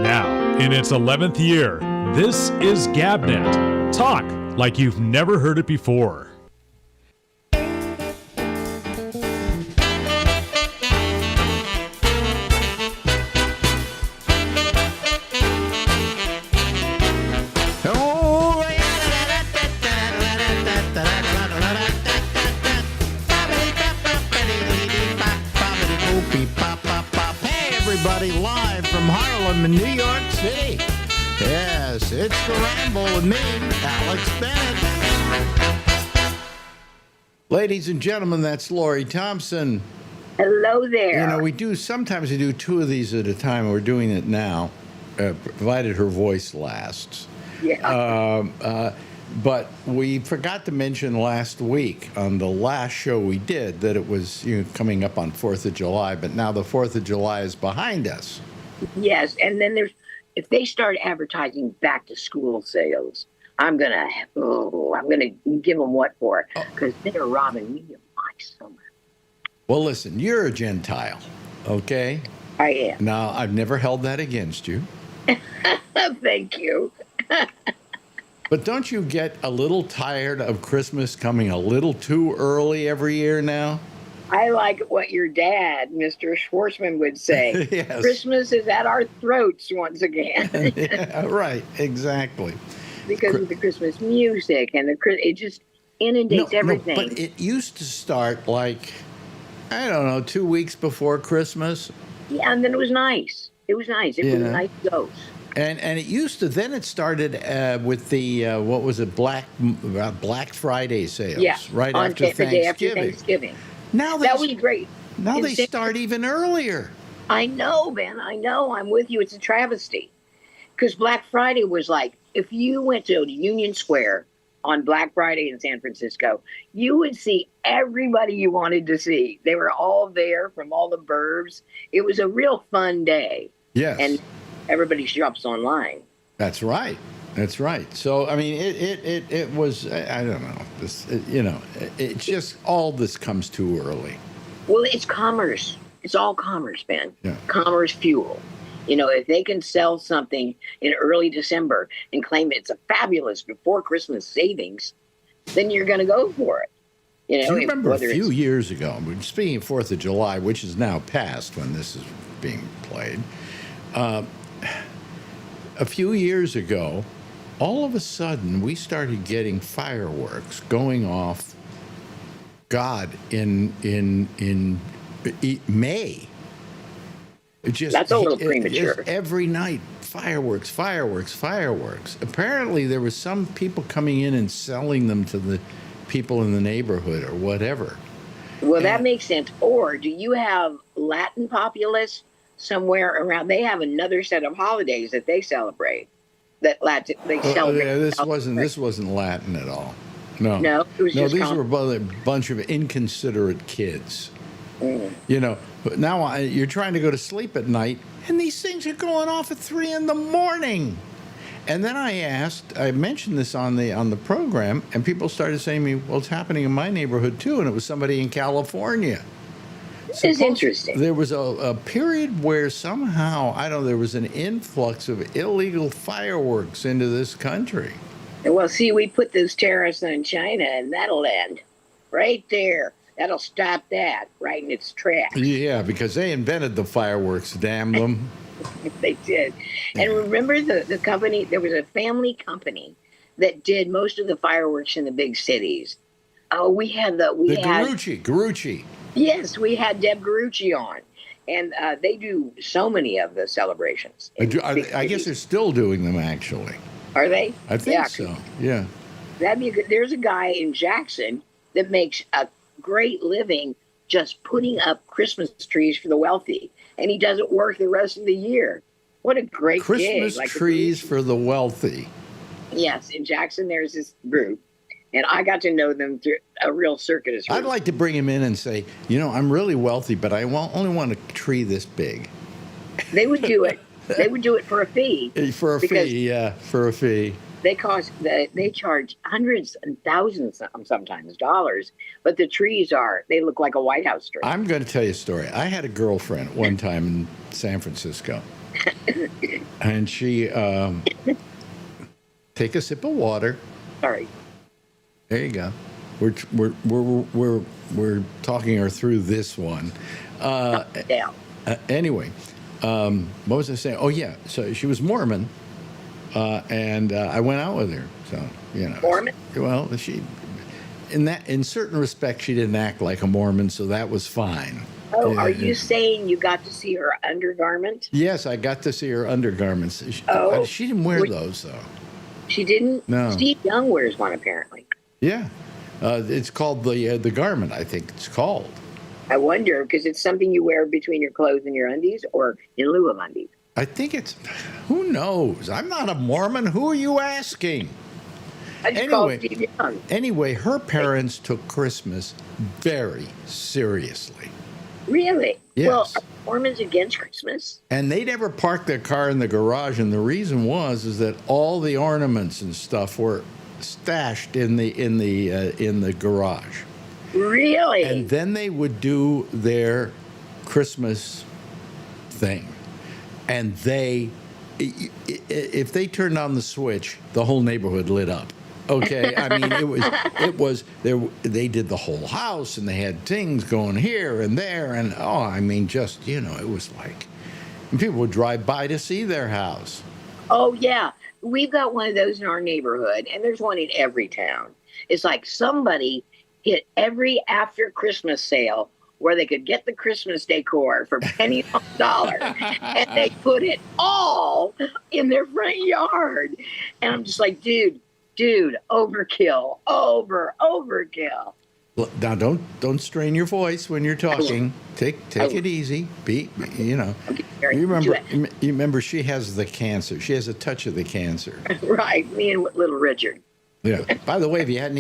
Now, in its 11th year, this is GabNet. Talk like you've never heard it before. Live from Harlem in New York City. Yes, it's the Ramble with me, Alex Bennett. Ladies and gentlemen, that's Lori Thompson. Hello there. You know, sometimes we do two of these at a time. We're doing it now, provided her voice lasts. Yeah. But we forgot to mention last week on the last show we did that it was coming up on 4th of July, but now the 4th of July is behind us. Yes, and then if they start advertising back to school sales, I'm gonna give them what for, because they're robbing me of my summer. Well, listen, you're a Gentile, okay? I am. Now, I've never held that against you. Thank you. But don't you get a little tired of Christmas coming a little too early every year now? I like what your dad, Mr. Schwartzman, would say. Yes. Christmas is at our throats once again. Yeah, right, exactly. Because of the Christmas music and it just inundates everything. No, but it used to start like, I don't know, 2 weeks before Christmas. Yeah, and then it was nice. It was nice. It was a nice dose. And it used to, then it started with the, what was it, Black Friday sales. Yeah, right after Thanksgiving. The day after Thanksgiving. Now that was great. Now they start even earlier. I know, Ben. I know. I'm with you. It's a travesty. Because Black Friday was like, if you went to Union Square on Black Friday in San Francisco, you would see everybody you wanted to see. They were all there from all the burbs. It was a real fun day. Yes. And everybody shops online. That's right. That's right. So, I mean, it was, I don't know, it's just all this comes too early. Well, it's commerce. It's all commerce, Ben. Yeah. Commerce fuel. If they can sell something in early December and claim it's a fabulous before Christmas savings, then you're going to go for it. Do you remember a few years ago, speaking of 4th of July, which is now past when this is being played, a few years ago, all of a sudden, we started getting fireworks going off, in May. That's a little premature. Every night, fireworks. Apparently, there was some people coming in and selling them to the people in the neighborhood or whatever. Well, that makes sense. Or do you have Latin populace somewhere around? They have another set of holidays that they celebrate. They celebrate. This wasn't Latin at all. No, it was just these were a bunch of inconsiderate kids. But now you're trying to go to sleep at night, and these things are going off at 3 a.m. And then I mentioned this on the program, and people started saying to me, well, it's happening in my neighborhood too, and it was somebody in California. This is interesting. There was a period where somehow, there was an influx of illegal fireworks into this country. Well, see, we put those tariffs on China, and that'll end right there. That'll stop that right in its tracks. Yeah, because they invented the fireworks, damn them. They did. Yeah. And remember the company, there was a family company that did most of the fireworks in the big cities. Oh, we had Garucci. Yes, we had Deb Garucci on. And they do so many of the celebrations. I guess they're still doing them, actually. Are they? I think so, yeah. That'd be good. There's a guy in Jackson that makes a great living just putting up Christmas trees for the wealthy, and he doesn't work the rest of the year. What a great Christmas gig. trees for the wealthy. Yes, in Jackson there's this group, and I got to know them through a real circus. I'd like to bring him in and say, I'm really wealthy, but I only want a tree this big. They would do it. They would do it for a fee. For a fee. They charge hundreds and thousands, sometimes dollars, but the trees they look like a White House tree. I'm going to tell you a story. I had a girlfriend one time in San Francisco, And she take a sip of water. Sorry. There you go. We're talking her through this one. Down. Anyway, what was I saying? Oh yeah, so she was Mormon, and I went out with her. So Mormon? Well, in certain respects, she didn't act like a Mormon, so that was fine. Oh, are you saying you got to see her undergarment? Yes, I got to see her undergarments. Oh. She didn't wear those though. She didn't? No. Steve Young wears one, apparently. Yeah, it's called the garment. I think it's called. I wonder, because it's something you wear between your clothes and your undies, or in lieu of undies. I think it's. Who knows? I'm not a Mormon. Who are you asking? I just call Steve Young. Anyway, her parents took Christmas very seriously. Really? Yes. Well, are Mormons against Christmas? And they never parked their car in the garage, and the reason is that all the ornaments and stuff were stashed in the garage. Really? And then they would do their Christmas thing, and if they turned on the switch, the whole neighborhood lit up. Okay, I mean it was there. They did the whole house, and they had things going here and there, and just it was like, and people would drive by to see their house. Oh yeah, we've got one of those in our neighborhood, and there's one in every town. It's like somebody hit every after Christmas sale where they could get the Christmas decor for pennies on the dollar, and they put it all in their front yard. And I'm just like, dude, overkill, overkill. Look, now don't strain your voice when you're talking. Take it easy. You remember she has the cancer. She has a touch of the cancer. Right, me and little Richard. Yeah. By the way, have you had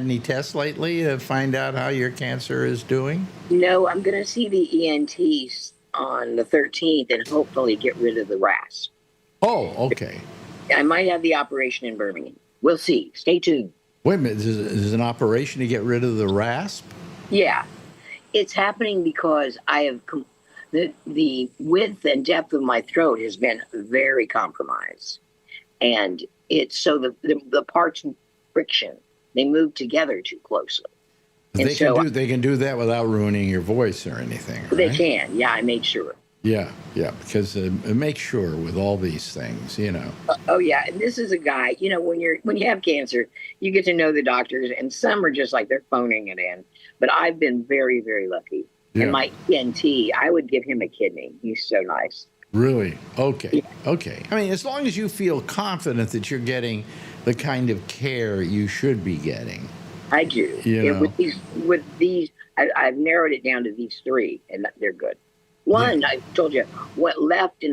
any tests lately to find out how your cancer is doing? No, I'm going to see the ENTs on the 13th and hopefully get rid of the RAS. Oh, okay. I might have the operation in Birmingham. We'll see. Stay tuned. Wait a minute. Is an operation to get rid of the rasp? Yeah. It's happening because I have the width and depth of my throat has been very compromised. And it's so the parts friction, they move together too closely. They can do that without ruining your voice or anything, right? They can. Yeah, I made sure. Yeah, because make sure with all these things, Oh yeah, and this is a guy. When you have cancer, you get to know the doctors, and some are just like they're phoning it in. But I've been very, very lucky. Yeah. And my ENT, I would give him a kidney. He's so nice. Really? Okay. Yeah. Okay. I mean, as long as you feel confident that you're getting the kind of care you should be getting. I do. With these, I've narrowed it down to these three, and they're good. One, I told you, went left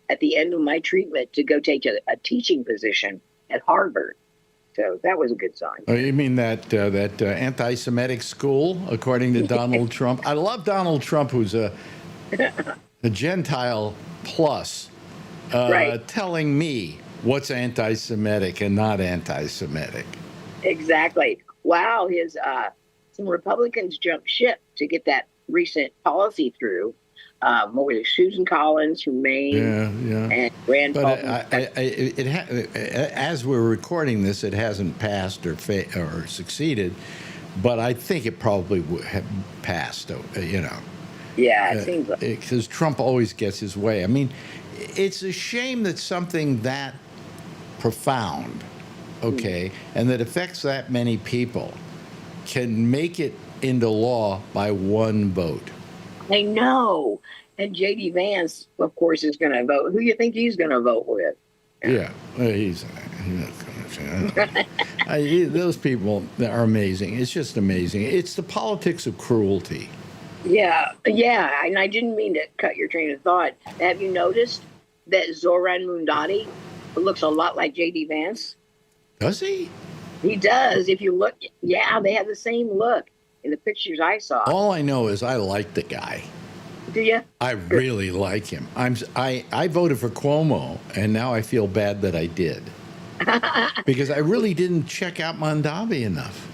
at the end of my treatment to go take a teaching position at Harvard. So that was a good sign. Oh, you mean that anti-Semitic school, according to Donald Trump? I love Donald Trump, who's a Gentile plus, right. Telling me what's anti-Semitic and not anti-Semitic. Exactly. Wow, some Republicans jumped ship to get that recent policy through. Susan Collins, Humane, and Rand Paul. As we're recording this, it hasn't passed or succeeded, but I think it probably would have passed. Yeah, it seems like because Trump always gets his way. I mean, it's a shame that something that profound, and that affects that many people, can make it into law by one vote. I know. And J.D. Vance, of course, is going to vote. Who do you think he's going to vote with? Yeah, well, he's not going to. Those people are amazing. It's just amazing. It's the politics of cruelty. Yeah. And I didn't mean to cut your train of thought. Have you noticed that Zoran Mundati looks a lot like J.D. Vance? Does he? He does. If you look, yeah, they have the same look in the pictures I saw. All I know is I like the guy. Do you? I really like him. I voted for Cuomo, and now I feel bad that I did. Because I really didn't check out Mondavi enough.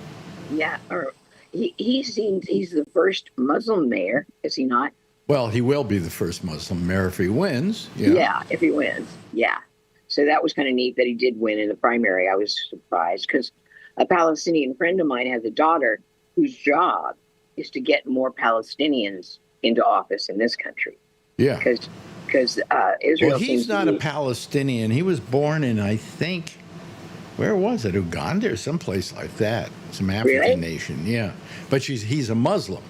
Yeah, or he's the first Muslim mayor, is he not, Well, he will be the first Muslim mayor if he wins. Yeah, if he wins. Yeah. So that was kind of neat that he did win in the primary. I was surprised because a Palestinian friend of mine has a daughter whose job is to get more Palestinians into office in this country. Yeah. Because Israel. Well, he's not a Palestinian. He was born in, I think, where was it? Uganda or someplace like that. Some African nation. Yeah. But he's a Muslim.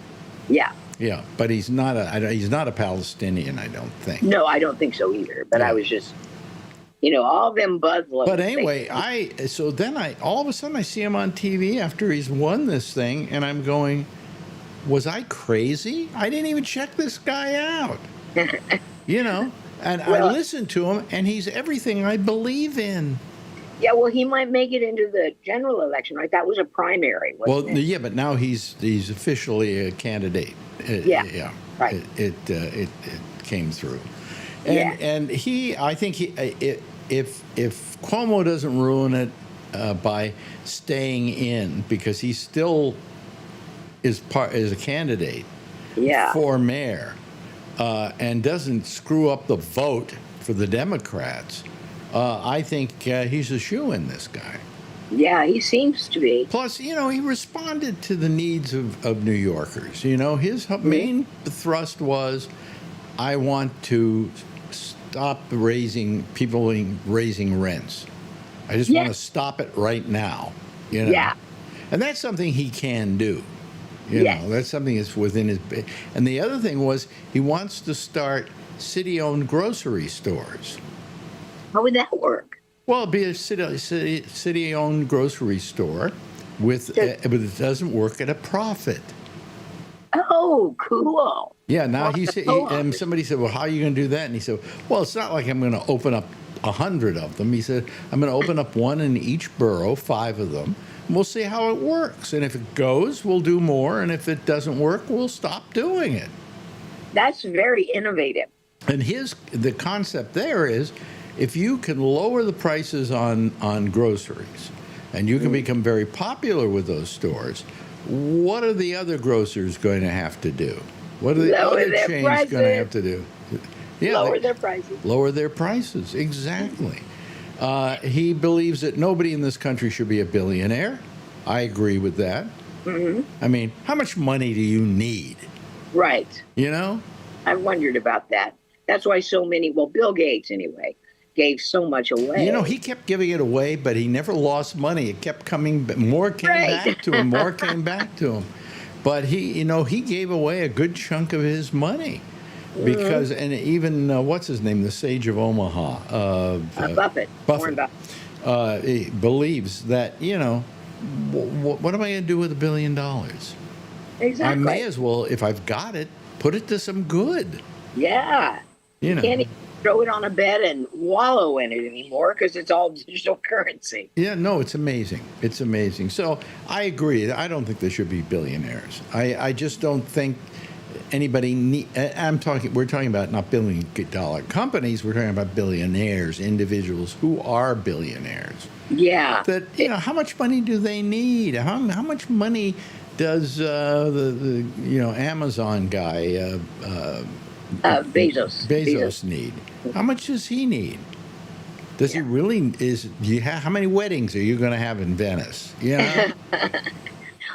Yeah. Yeah, but he's not a Palestinian, I don't think. No, I don't think so either. But I was just, all them Muslims. But anyway, all of a sudden I see him on TV after he's won this thing, and I'm going, was I crazy? I didn't even check this guy out. And I listened to him, and he's everything I believe in. Yeah, well, he might make it into the general election, right? That was a primary, wasn't it? Yeah, but now he's officially a candidate. Right. It came through, and I think if Cuomo doesn't ruin it by staying in, because he still is a candidate for mayor, and doesn't screw up the vote for the Democrats, I think he's a shoo-in, this guy. Yeah, he seems to be. Plus, he responded to the needs of New Yorkers. His main thrust was, I want to stop raising rents. I just want to stop it right now. Yeah. And that's something he can do. That's something that's within his. And the other thing was, he wants to start city-owned grocery stores. How would that work? Well, it'd be a city-owned grocery store but it doesn't work at a profit. Oh, cool. Yeah, now and somebody said, well, how are you going to do that? And he said, well, it's not like I'm going to open up 100 of them. He said, I'm going to open up one in each borough, 5 of them, and we'll see how it works. And if it goes, we'll do more. And if it doesn't work, we'll stop doing it. That's very innovative. And the concept there is, if you can lower the prices on groceries, and you can become very popular with those stores, what are the other grocers going to have to do? What are the other chains going to have to do? Lower their prices. Lower their prices, exactly. He believes that nobody in this country should be a billionaire. I agree with that. Mm-hmm. I mean, how much money do you need? Right. I wondered about that. That's why so many, Bill Gates anyway, gave so much away. He kept giving it away, but he never lost money. It kept coming, more came back to him, more came back to him. But he gave away a good chunk of his money because, and even, what's his name, the sage of Omaha? Buffett. Warren Buffett. He believes that, what am I going to do with $1 billion? Exactly. I may as well, if I've got it, put it to some good. Yeah. You can't even throw it on a bed and wallow in it anymore because it's all digital currency. Yeah, no, it's amazing. It's amazing. So I agree. I don't think there should be billionaires. I just don't think anybody we're talking about not billion-dollar companies. We're talking about billionaires, individuals who are billionaires. Yeah. That, how much money do they need? How much money does the Amazon guy Bezos need? How much does he need? Does he really? How many weddings are you going to have in Venice?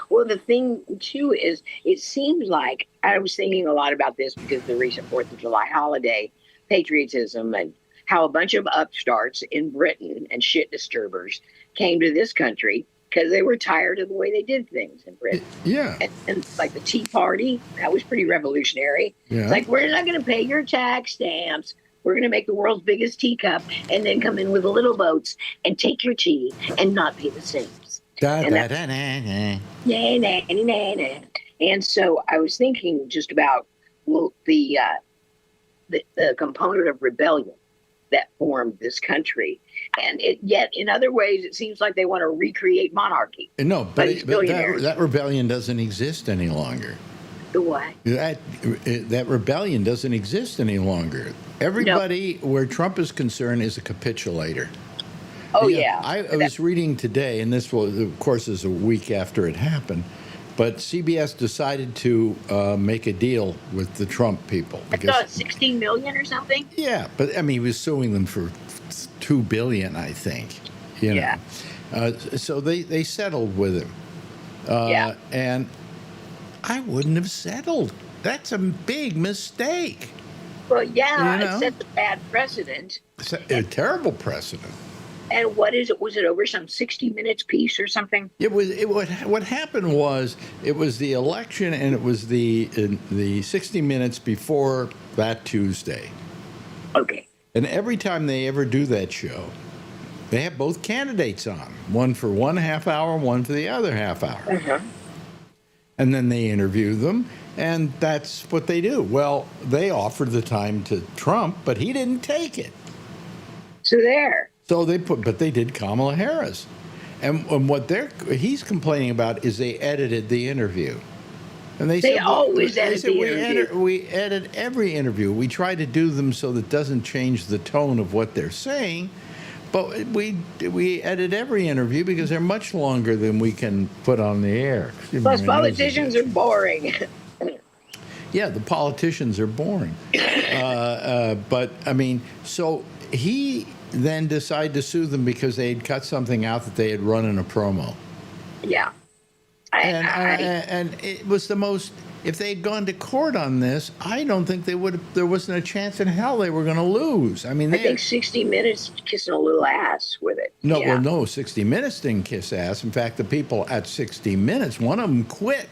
Well, the thing too is, it seems like I was thinking a lot about this because of the recent 4th of July holiday, patriotism, and how a bunch of upstarts in Britain and shit disturbers came to this country because they were tired of the way they did things in Britain. Yeah. And like the Tea Party, that was pretty revolutionary. Yeah. It's like, we're not going to pay your tax stamps. We're going to make the world's biggest teacup and then come in with the little boats and take your tea and not pay the stamps. And so I was thinking just about the component of rebellion that formed this country. And yet, in other ways, it seems like they want to recreate monarchy. No, but that rebellion doesn't exist any longer. The what? That rebellion doesn't exist any longer. Everybody, where Trump is concerned, is a capitulator. Oh, yeah. I was reading today, and this, of course, is a week after it happened, But CBS decided to make a deal with the Trump people. I thought 16 million or something. Yeah, but I mean, he was suing them for $2 billion, I think. You know. Yeah. So they settled with him. Yeah. And I wouldn't have settled. That's a big mistake. Well, yeah, You know? it sets a bad precedent. It's a terrible precedent. And what is it? Was it over some 60 minutes piece or something? What happened was it was the election, and it was the 60 minutes before that Tuesday. Okay. And every time they ever do that show, they have both candidates on, one for 1/2 hour, one for the other half hour. Uh-huh. And then they interview them, and that's what they do. Well, they offered the time to Trump, but he didn't take it. So there. So but they did Kamala Harris. And what he's complaining about is they edited the interview. And they said, always edit the interview. We edit every interview. We try to do them so that it doesn't change the tone of what they're saying. But we edit every interview because they're much longer than we can put on the air. Plus, politicians are boring. Yeah, the politicians are boring. But, I mean, so he then decided to sue them because they had cut something out that they had run in a promo. Yeah. And it was the most, if they had gone to court on this, I don't think there wasn't a chance in hell they were going to lose. I mean, I think 60 Minutes kissing a little ass with it. No, yeah. well, no, 60 Minutes didn't kiss ass. In fact, the people at 60 Minutes, one of them quit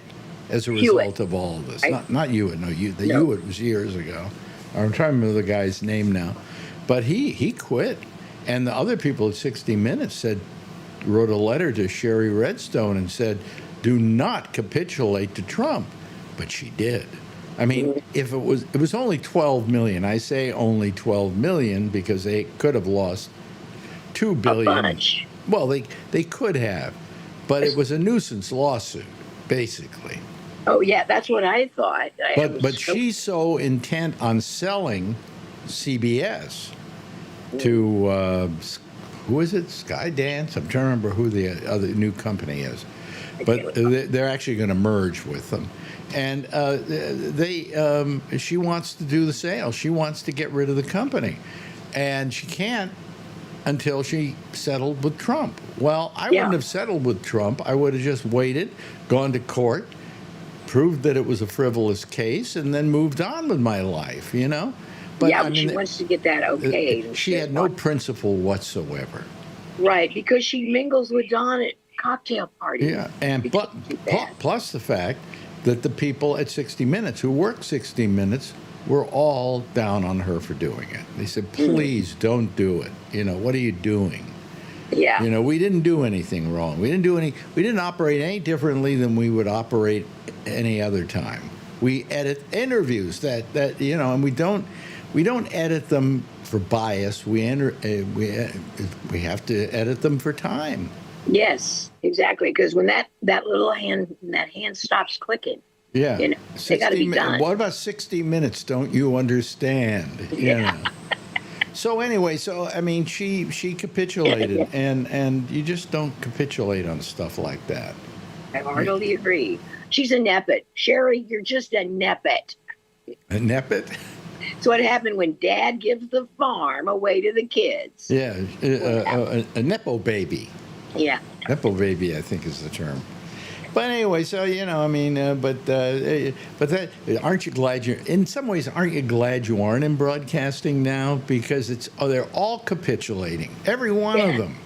as a result of all of this. Not Hewitt. No, Hewitt was years ago. I'm trying to remember the guy's name now. But he quit. And the other people at 60 Minutes wrote a letter to Sherry Redstone and said, do not capitulate to Trump. But she did. I mean, if it was only 12 million. I say only 12 million because they could have lost $2 billion. A bunch. Well, they could have, but it was a nuisance lawsuit, basically. Oh yeah, that's what I thought. But she's so intent on selling CBS to who is it? Skydance. I'm trying to remember who the other new company is, but they're actually going to merge with them. And she wants to do the sale. She wants to get rid of the company, and she can't until she settled with Trump. Well, I wouldn't have settled with Trump. I would have just waited, gone to court, proved that it was a frivolous case, and then moved on with my life. You know. But I mean, she wants to get that okay. She had no principle whatsoever. Right, because she mingles with Don at cocktail parties. Yeah, and plus the fact that the people at 60 Minutes who worked 60 Minutes were all down on her for doing it. They said, please don't do it. You know, what are you doing? Yeah. You know, we didn't do anything wrong. We didn't operate any differently than we would operate any other time. We edit interviews that you know, and we don't edit them for bias. We have to edit them for time. Yes, exactly. Because when that little hand stops clicking, yeah, you know, they got to be done. What about 60 Minutes? Don't you understand? You know. So anyway, I mean, she capitulated, and you just don't capitulate on stuff like that. I heartily agree. She's a neppet. Sherry, you're just a neppet. A neppet? It's what happened when Dad gives the farm away to the kids. Yeah, a nepo baby. Yeah. Nepo baby, I think, is the term. But anyway, so you know, I mean, but that aren't you glad in some ways aren't you glad you aren't in broadcasting now, because they're all capitulating, every one of them.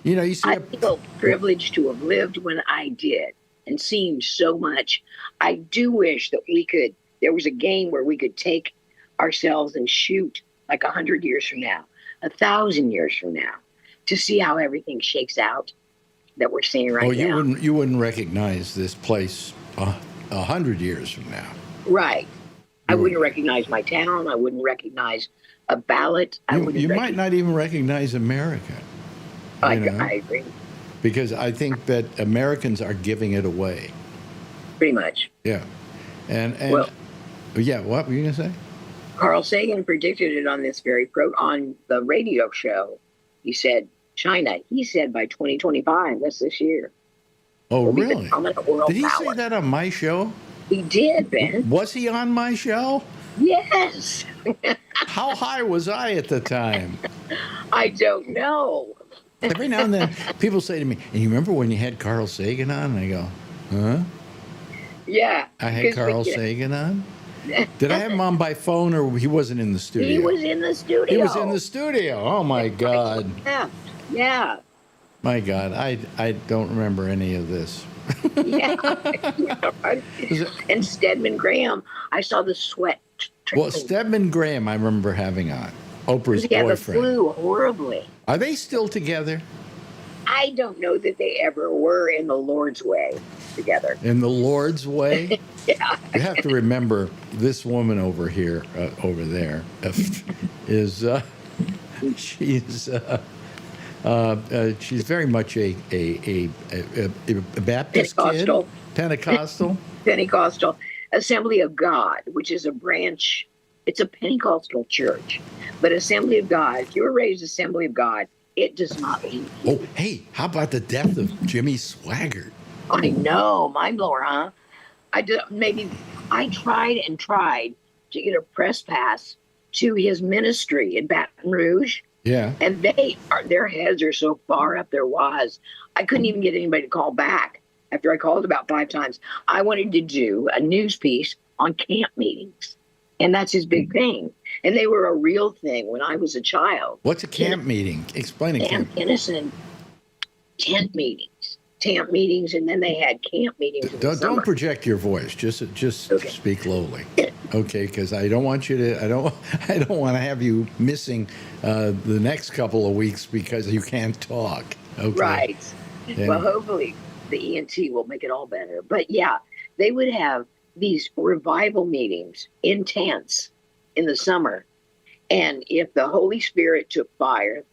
You know, you see. I feel privileged to have lived when I did and seen so much. I do wish that there was a game where we could take ourselves and shoot like 100 years from now, 1,000 years from now, to see how everything shakes out that we're seeing right now. You wouldn't recognize this place 100 years from now. Right. I wouldn't recognize my town. I wouldn't recognize a ballot. You might not even recognize America. I agree. Because I think that Americans are giving it away. Pretty much. Yeah. And well, yeah, what were you going to say? Carl Sagan predicted it on this on the radio show. He said, China, he said by 2025, that's this year. Oh, will be the really? dominant world Did he power. say that on my show? He did, Ben. Was he on my show? Yes. How high was I at the time? I don't know. Every now and then, people say to me, "And you remember when you had Carl Sagan on?" And I go, "Huh? Yeah. I had because Carl Sagan on? Did I have him on by phone, or he wasn't in the studio?" He was in the studio. He was in the studio. Oh my God! Yeah. Yeah. My God, I don't remember any of this. Yeah. Right? And Stedman Graham, I saw the sweat Well, trickling. Stedman Graham, I remember having on Oprah's He had the boyfriend. flu horribly. Are they still together? I don't know that they ever were in the Lord's way together. In the Lord's way? Yeah. You have to remember this woman over here, over there, is she's very much a Baptist Pentecostal. kid, Pentecostal. Pentecostal Assembly of God, which is a branch. It's a Pentecostal church, but Assembly of God. If you were raised Assembly of God, it does not mean. Oh, hey, how about the death of Jimmy Swaggart? I know, mind blower, huh? I tried and tried to get a press pass to his ministry in Baton Rouge, Yeah. and their heads are so far up their waz. I couldn't even get anybody to call back after I called about 5 times. I wanted to do a news piece on camp meetings, and that's his big thing. And they were a real thing when I was a child. What's a camp meeting? Explain a Camp camp. Innocent tent meetings, and then they had camp meetings. In the Don't summer. project your voice. Just Okay. speak lowly, okay? Because I don't want you to. I don't want to have you missing the next couple of weeks because you can't talk. Okay. Right. Yeah. Well, hopefully the ENT will make it all better. But yeah, they would have these revival meetings in tents in the summer, and if the Holy Spirit took fire,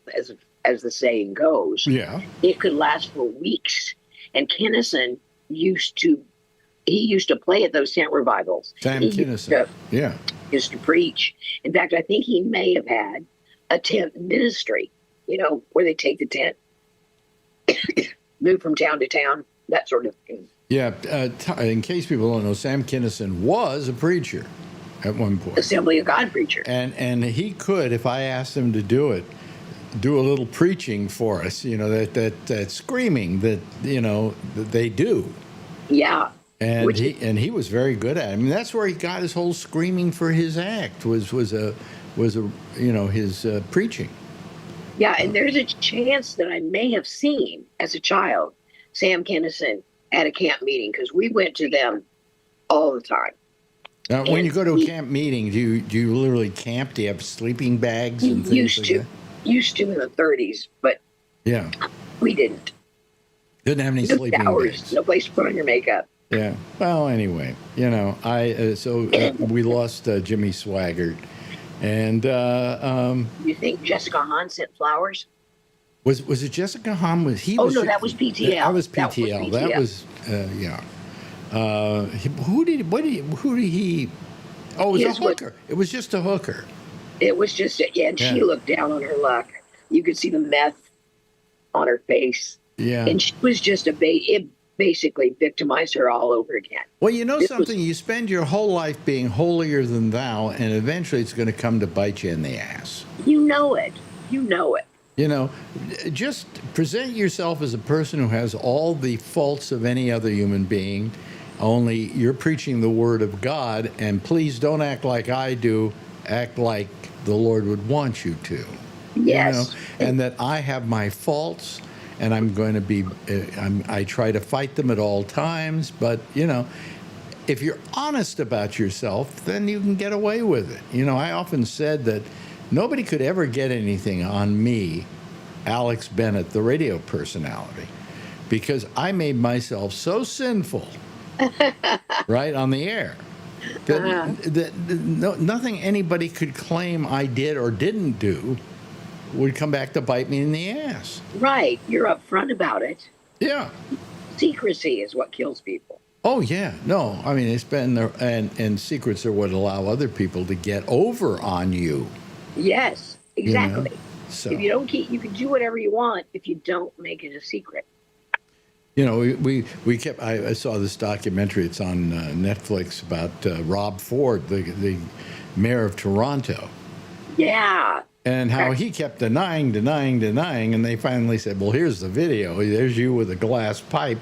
as the saying goes, Yeah. it could last for weeks. And Kinnison used to play at those tent revivals. Sam He Kinison. Yeah. used to preach. In fact, I think he may have had a tent ministry, where they take the tent, move from town to town, that sort of thing. Yeah. In case people don't know, Sam Kinison was a preacher at one point, Assembly of God preacher. and he could, if I asked him to do it, do a little preaching for us. That screaming that that they do. Yeah. And he was very good at it. I mean, that's where he got his whole screaming for his act was his preaching. Yeah, and there's a chance that I may have seen as a child Sam Kinison at a camp meeting because we went to them all the time. Now, when And you go to a he- camp meeting, do you literally camp? Do you have sleeping bags and things Used like to. that? Used to in the 30s, but Yeah, we didn't. didn't have any No sleeping showers, bags. no place to put on your makeup. Yeah. Well, anyway, we lost Jimmy Swaggart, and You think Jessica Hahn sent flowers? was it Jessica Hahn? No, that was PTL. That was That was PTL. That PTL. was yeah. Who did he? Oh, it was His a hooker. It was just a hooker. It was just, and she Yeah. looked down on her luck. You could see the meth on her face. Yeah. And she was just it basically victimized her all over again. Well, you know This was- something? You spend your whole life being holier than thou, and eventually it's going to come to bite you in the ass. You know it. You know it. Just present yourself as a person who has all the faults of any other human being, only you're preaching the word of God, and please don't act like I do, act like the Lord would want you to. Yes. And that I have my faults, and I'm going to be, I try to fight them at all times, but, if you're honest about yourself, then you can get away with it. I often said that nobody could ever get anything on me, Alex Bennett, the radio personality, because I made myself so sinful, right, on the air, that nothing anybody could claim I did or didn't do would come back to bite me in the ass. Right. You're upfront about it. Yeah. Secrecy is what kills people. Oh, yeah. No, I mean, it's been, and secrets are what allow other people to get over on you. Yes, exactly. So, If you don't you can do whatever you want if you don't make it a secret. You know, we kept. I saw this documentary. It's on Netflix about Rob Ford, the mayor of Toronto, Yeah. and how he kept denying, and they finally said, "Well, here's the video. There's you with a glass pipe,"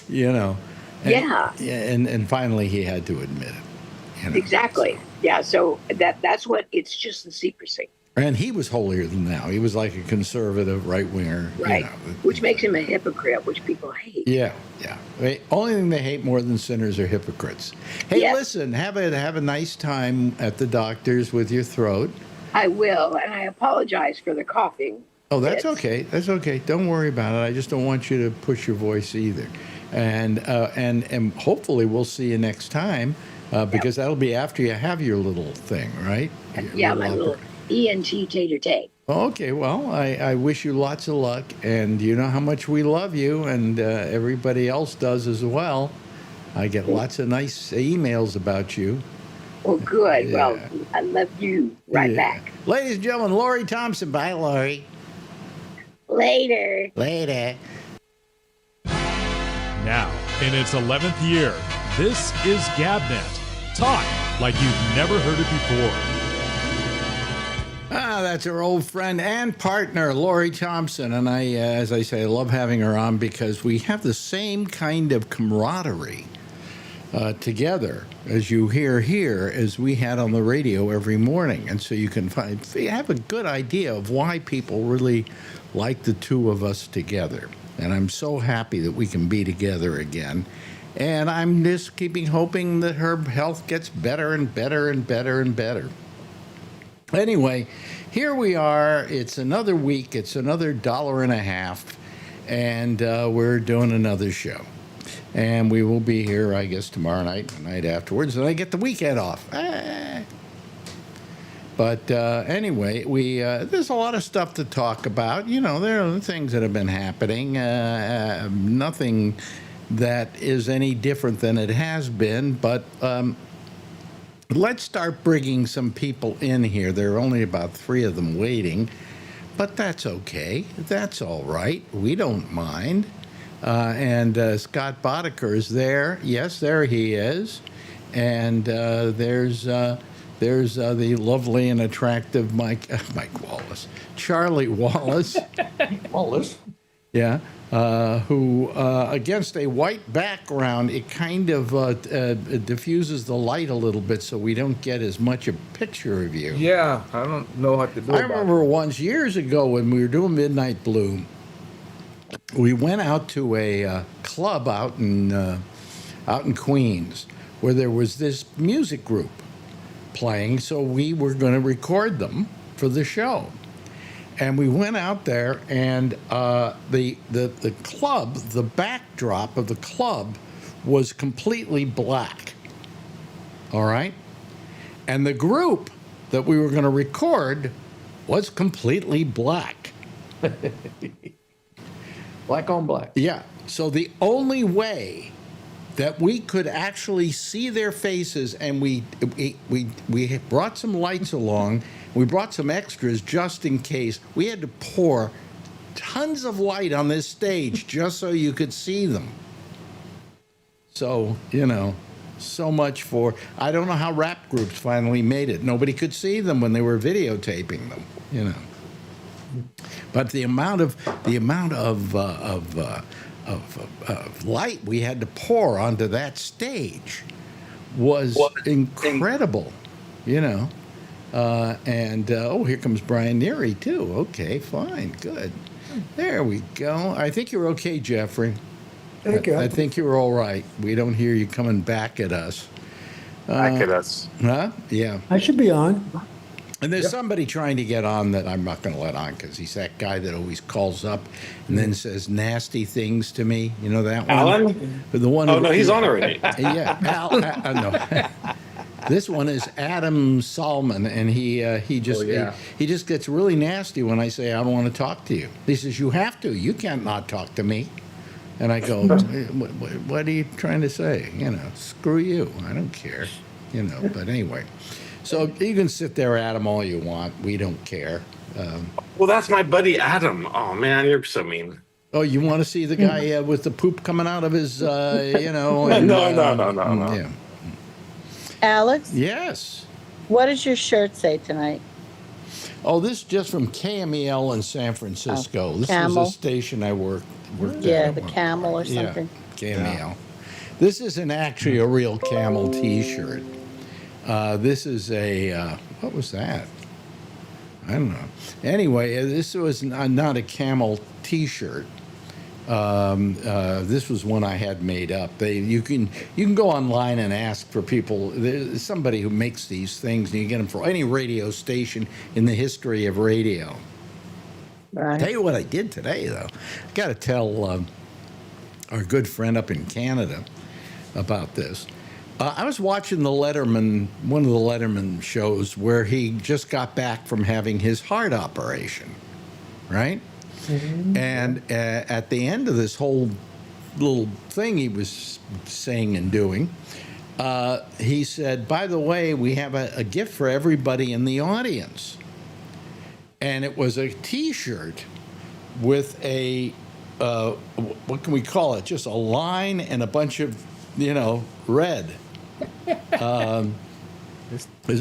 you know. And, Yeah. and finally he had to admit it. You know. Exactly. Yeah. So that's what it's just the secrecy. And he was holier than thou. He was like a conservative right winger, Right. You know, Which makes him a hypocrite, which people hate. Yeah, yeah. Only thing they hate more than sinners are hypocrites. Hey, Yes. listen, have a nice time at the doctor's with your throat. I will, and I apologize for the coughing. Oh, that's fits. okay. That's okay. Don't worry about it. I just don't want you to push your voice either. And hopefully we'll see you next time because that'll be after you have your little thing, right? Yeah, my little ENT tater tate. Okay, well, I wish you lots of luck, and you know how much we love you, and everybody else does as well. I get lots of nice emails about you. Well, good. Yeah. Well, I love you right Yeah. back. Ladies and gentlemen, Lori Thompson. Bye, Lori. Later. Later. Now, in its 11th year, this is GabNet. Talk like you've never heard it before. That's our old friend and partner, Lori Thompson. And I, as I say, I love having her on because we have the same kind of camaraderie together, as you hear here, as we had on the radio every morning. And so you can have a good idea of why people really like the two of us together. And I'm so happy that we can be together again. And I'm just hoping that her health gets better and better and better and better. Anyway, here we are. It's another week. It's another $1.50, and we're doing another show. And we will be here, I guess, tomorrow night, the night afterwards, and I get the weekend off. But anyway, there's a lot of stuff to talk about. You know, there are things that have been happening. Nothing that is any different than it has been, but let's start bringing some people in here. There are only about 3 of them waiting, but that's okay. That's all right. We don't mind. And Scott Boddicker is there. Yes, there he is. And there's the lovely and attractive Mike Wallace, Charlie Wallace. Wallace. Yeah. Who, against a white background, it kind of it diffuses the light a little bit so we don't get as much a picture of you. Yeah, I don't know what to do I about remember once, years ago, when we were doing Midnight Blue, we went out to a club out in Queens where there was this music group playing, so we were going to record them for the show. And we went out there, and the club, the backdrop of the club was completely black. All right? And the group that we were going to record was completely black. Black on black. Yeah. So the only way that we could actually see their faces, and we brought some lights along. We brought some extras just in case. We had to pour tons of light on this stage just so you could see them. So, you know, so much for, I don't know how rap groups finally made it. Nobody could see them when they were videotaping them, you know. But the amount of light we had to pour onto that stage was incredible, you know. Here comes Brian Neary, too. Okay, fine, good. There we go. I think you're okay, Jeffrey. Thank you. I think you're all right. We don't hear you coming back at us. Back at us. Huh? Yeah. I should be on. And there's somebody trying to get on that I'm not going to let on because he's that guy that always calls up and then says nasty things to me. You know that one? Alan? The one. Oh, no, he's on already. Yeah. No. This one is Adam Solomon, and he just gets really nasty when I say I don't want to talk to you. He says you have to. You can't not talk to me. And I go, what are you trying to say? You know, screw you. I don't care. You know. But anyway, so you can sit there, Adam, all you want. We don't care. Well, that's my buddy Adam. Oh, man, you're so mean. Oh, you want to see the guy with the poop coming out of his, you know? And, No. Yeah. Alex, Yes. what does your shirt say tonight? Oh, this is just from KMEL in San Francisco. This was Camel. a station I worked Yeah, at. the one camel point. or something. Yeah, KMEL. This isn't actually a real camel T-shirt. This is a, what was that? I don't know. Anyway, this was not a camel T-shirt. This was one I had made up. You can go online and ask for people. There's somebody who makes these things, and you get them for any radio station in the history of radio. Right. Tell you what I did today, though. I got to tell our good friend up in Canada about this. I was watching one of the Letterman shows where he just got back from having his heart operation, right? Mm-hmm. And at the end of this whole little thing he was saying and doing, he said, by the way, we have a gift for everybody in the audience. And it was a T-shirt with a, what can we call it? Just a line and a bunch of, red.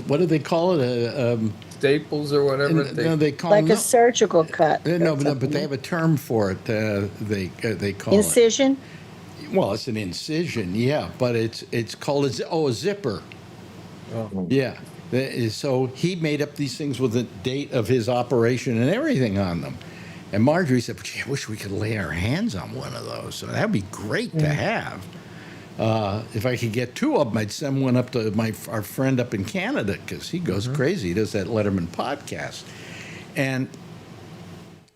What do they call it? Staples or whatever. They call Like it, a surgical cut. no, but they have a term for it. They call Incision? it. Well, it's an incision, yeah, but it's called a zipper. Oh. Yeah. So he made up these things with the date of his operation and everything on them. And Marjorie said, "Gee, I wish we could lay our hands on one of those. So that'd be great to have. If I could get two of them, I'd send one up to our friend up in Canada because he goes crazy. He does that Letterman podcast." And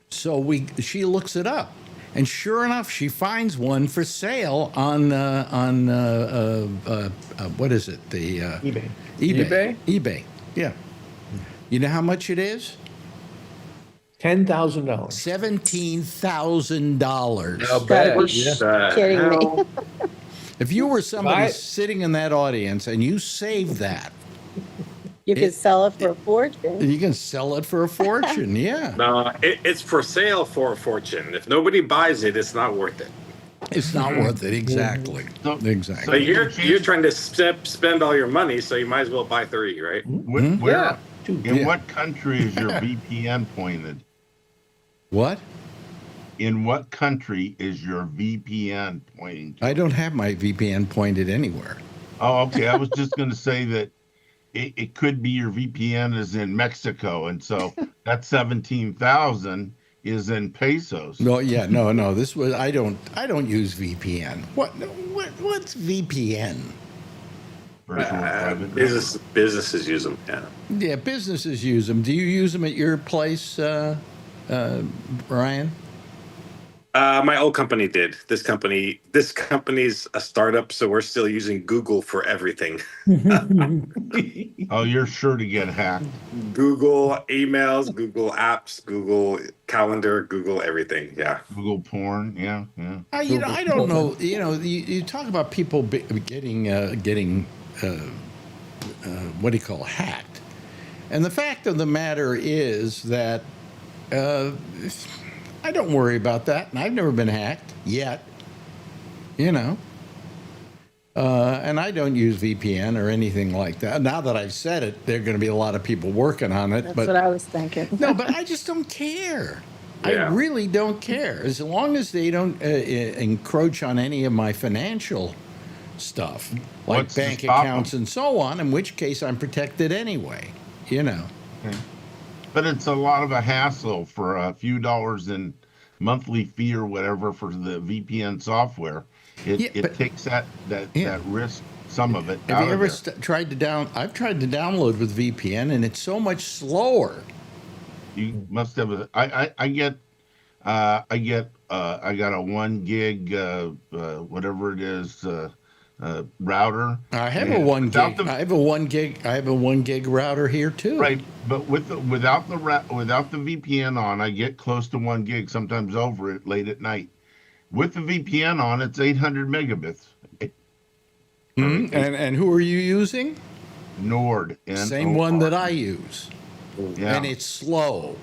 so she looks it up. And sure enough, she finds one for sale on what is it? The eBay. eBay. Yeah. You know how much it is? $10,000. $17,000. I'll bet. You're kidding me. If you were somebody Buy it. sitting in that audience and you saved that, You could sell it for a fortune. you can sell it for a fortune. Yeah. No, it's for sale for a fortune. If nobody buys it, it's not worth it. It's not worth it. Exactly. So Exactly. you're trying to spend all your money, so you might as well buy three, right? Where, in Yeah. what country is your VPN pointed? What? In what country is your VPN pointing to? I don't have my VPN pointed anywhere. Oh, okay. I was just going to say that it could be your VPN is in Mexico, and so that 17,000 is in pesos. No, yeah, no. This was I don't use VPN. What's VPN? Virtual private Businesses use them. Yeah. Yeah, businesses use them. Do you use them at your place, Ryan? My old company did. This company's a startup, so we're still using Google for everything. Oh, you're sure to get hacked. Google emails, Google apps, Google Calendar, Google everything. Yeah. Google porn. Yeah. I don't know. You talk about people getting what do you call hacked, and the fact of the matter is that I don't worry about that, and I've never been hacked yet. And I don't use VPN or anything like that. Now that I've said it, there are going to be a lot of people working on it. That's but what I was thinking. no, but I just don't care. Yeah. I really don't care. As long as they don't encroach on any of my financial stuff, like What's to bank stop accounts and so on, in which case I'm protected anyway, But it's a lot of a hassle for a few dollars in monthly fee or whatever for the VPN software. It takes that risk, some of it. Have you ever tried to I've tried to download with VPN, and it's so much slower. You must have I got a 1 gig whatever it is router. I have a 1 gig. I have a 1 gig router here too. Right, but without the VPN on, I get close to 1 gig, sometimes over it late at night. With the VPN on, it's 800 megabits. Mm-hmm. And who are you using? Nord. Same one that I use. Yeah. And it's slow.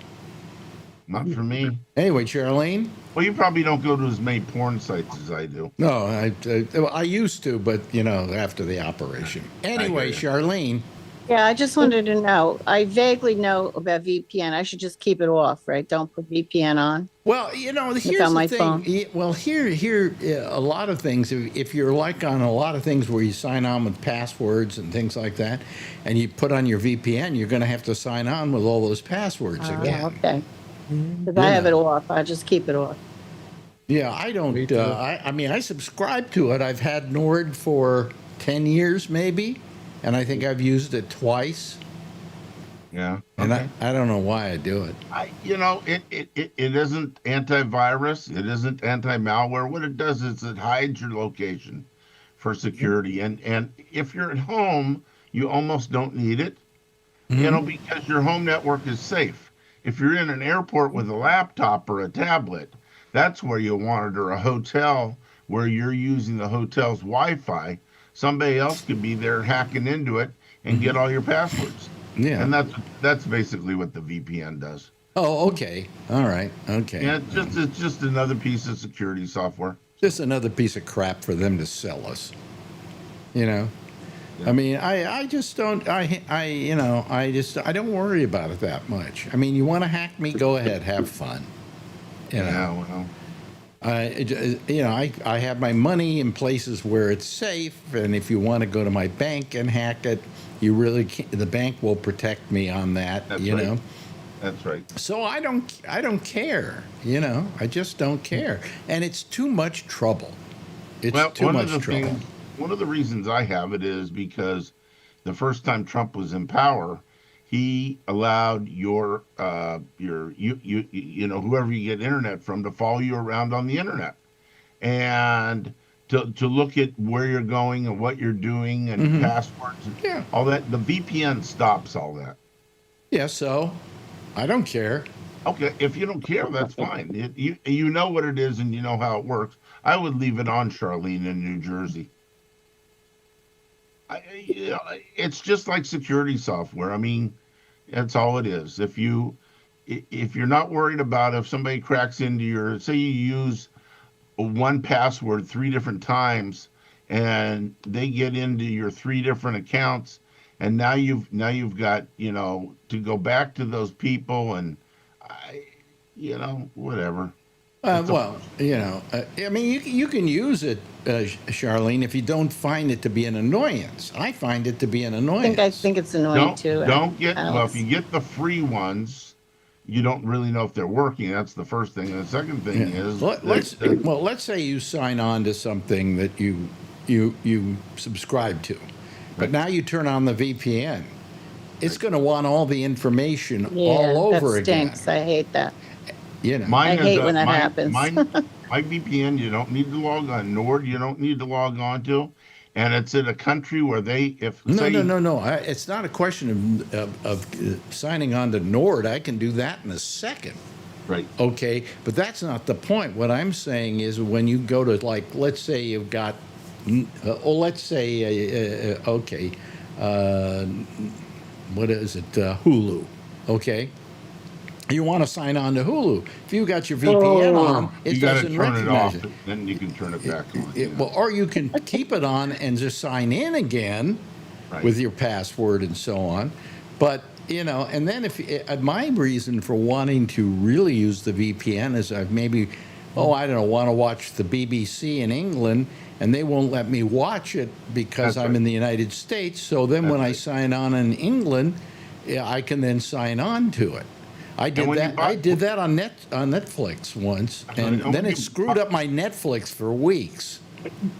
not for me. Anyway, Charlene. Well, you probably don't go to as many porn sites as I do. No, I used to, but after the operation. Anyway, hear Charlene. Yeah, I just wanted to know. I vaguely know about VPN. I should just keep it off, right? Don't put VPN on. Well, here's on the my thing. phone. Well, here, a lot of things. If you're like on a lot of things where you sign on with passwords and things like that, and you put on your VPN, you're going to have to sign on with all those passwords again. Okay. Because I have it off. I just keep it off. Yeah, I don't. Me too. I mean, I subscribe to it. I've had Nord for 10 years, maybe, and I think I've used it twice. Yeah. And okay. I don't know why I do it. It isn't antivirus. It isn't anti-malware. What it does is it hides your location for security. And if you're at home, you almost don't need it, because your home network is safe. If you're in an airport with a laptop or a tablet, that's where you want it, or a hotel where you're using the hotel's Wi-Fi. Somebody else could be there hacking into it and get all your passwords. Yeah. And that's basically what the VPN does. Oh, okay. All right. Okay. Yeah, it's just another piece of security software. Just another piece of crap for them to sell us. I mean, I just don't. I don't worry about it that much. I mean, you want to hack me? Go ahead, have fun. Yeah, well, I have my money in places where it's safe, and if you want to go to my bank and hack it, you really can't, the bank will protect me on that. That's right. That's right. So I don't care. I just don't care, and it's too much trouble. It's too much trouble. One of the reasons I have it is because the first time Trump was in power, he allowed your whoever you get internet from to follow you around on the internet, and to look at where you're going and what you're doing and passwords and all that. The VPN stops all that. Yeah, so I don't care. Okay, if you don't care, that's fine. You know what it is and you know how it works. I would leave it on, Charlene, in New Jersey. It's just like security software. I mean, that's all it is. If you're not worried about if somebody cracks into say you use one password 3 different times and they get into your 3 different accounts, and now you've got to go back to those people and whatever. I mean, you can use it, Charlene, if you don't find it to be an annoyance. I find it to be an annoyance. I think it's annoying too. If you get the free ones, you don't really know if they're working. That's the first thing. And the second thing is, let's say you sign on to something that you subscribe to, but now you turn on the VPN. It's going to want all the information all over that again. Stinks. I hate that. I hate when that happens. My VPN, you don't need to log on. Nord, you don't need to log on to. And it's in a country where No. It's not a question of signing on to Nord. I can do that in a second. Right. Okay, but that's not the point. What I'm saying is when you go to, like, let's say you've got, what is it, Hulu, okay? You want to sign on to Hulu. If you got your VPN on, it doesn't recognize it. Then you can turn it back on. Or you can keep it on and just sign in again with your password and so on. But, and then my reason for wanting to really use the VPN is I've maybe, want to watch the BBC in England, and they won't let me watch it because I'm in the United States. So then when I sign on in England, I can then sign on to it. I did that on Netflix once, and then it screwed up my Netflix for weeks.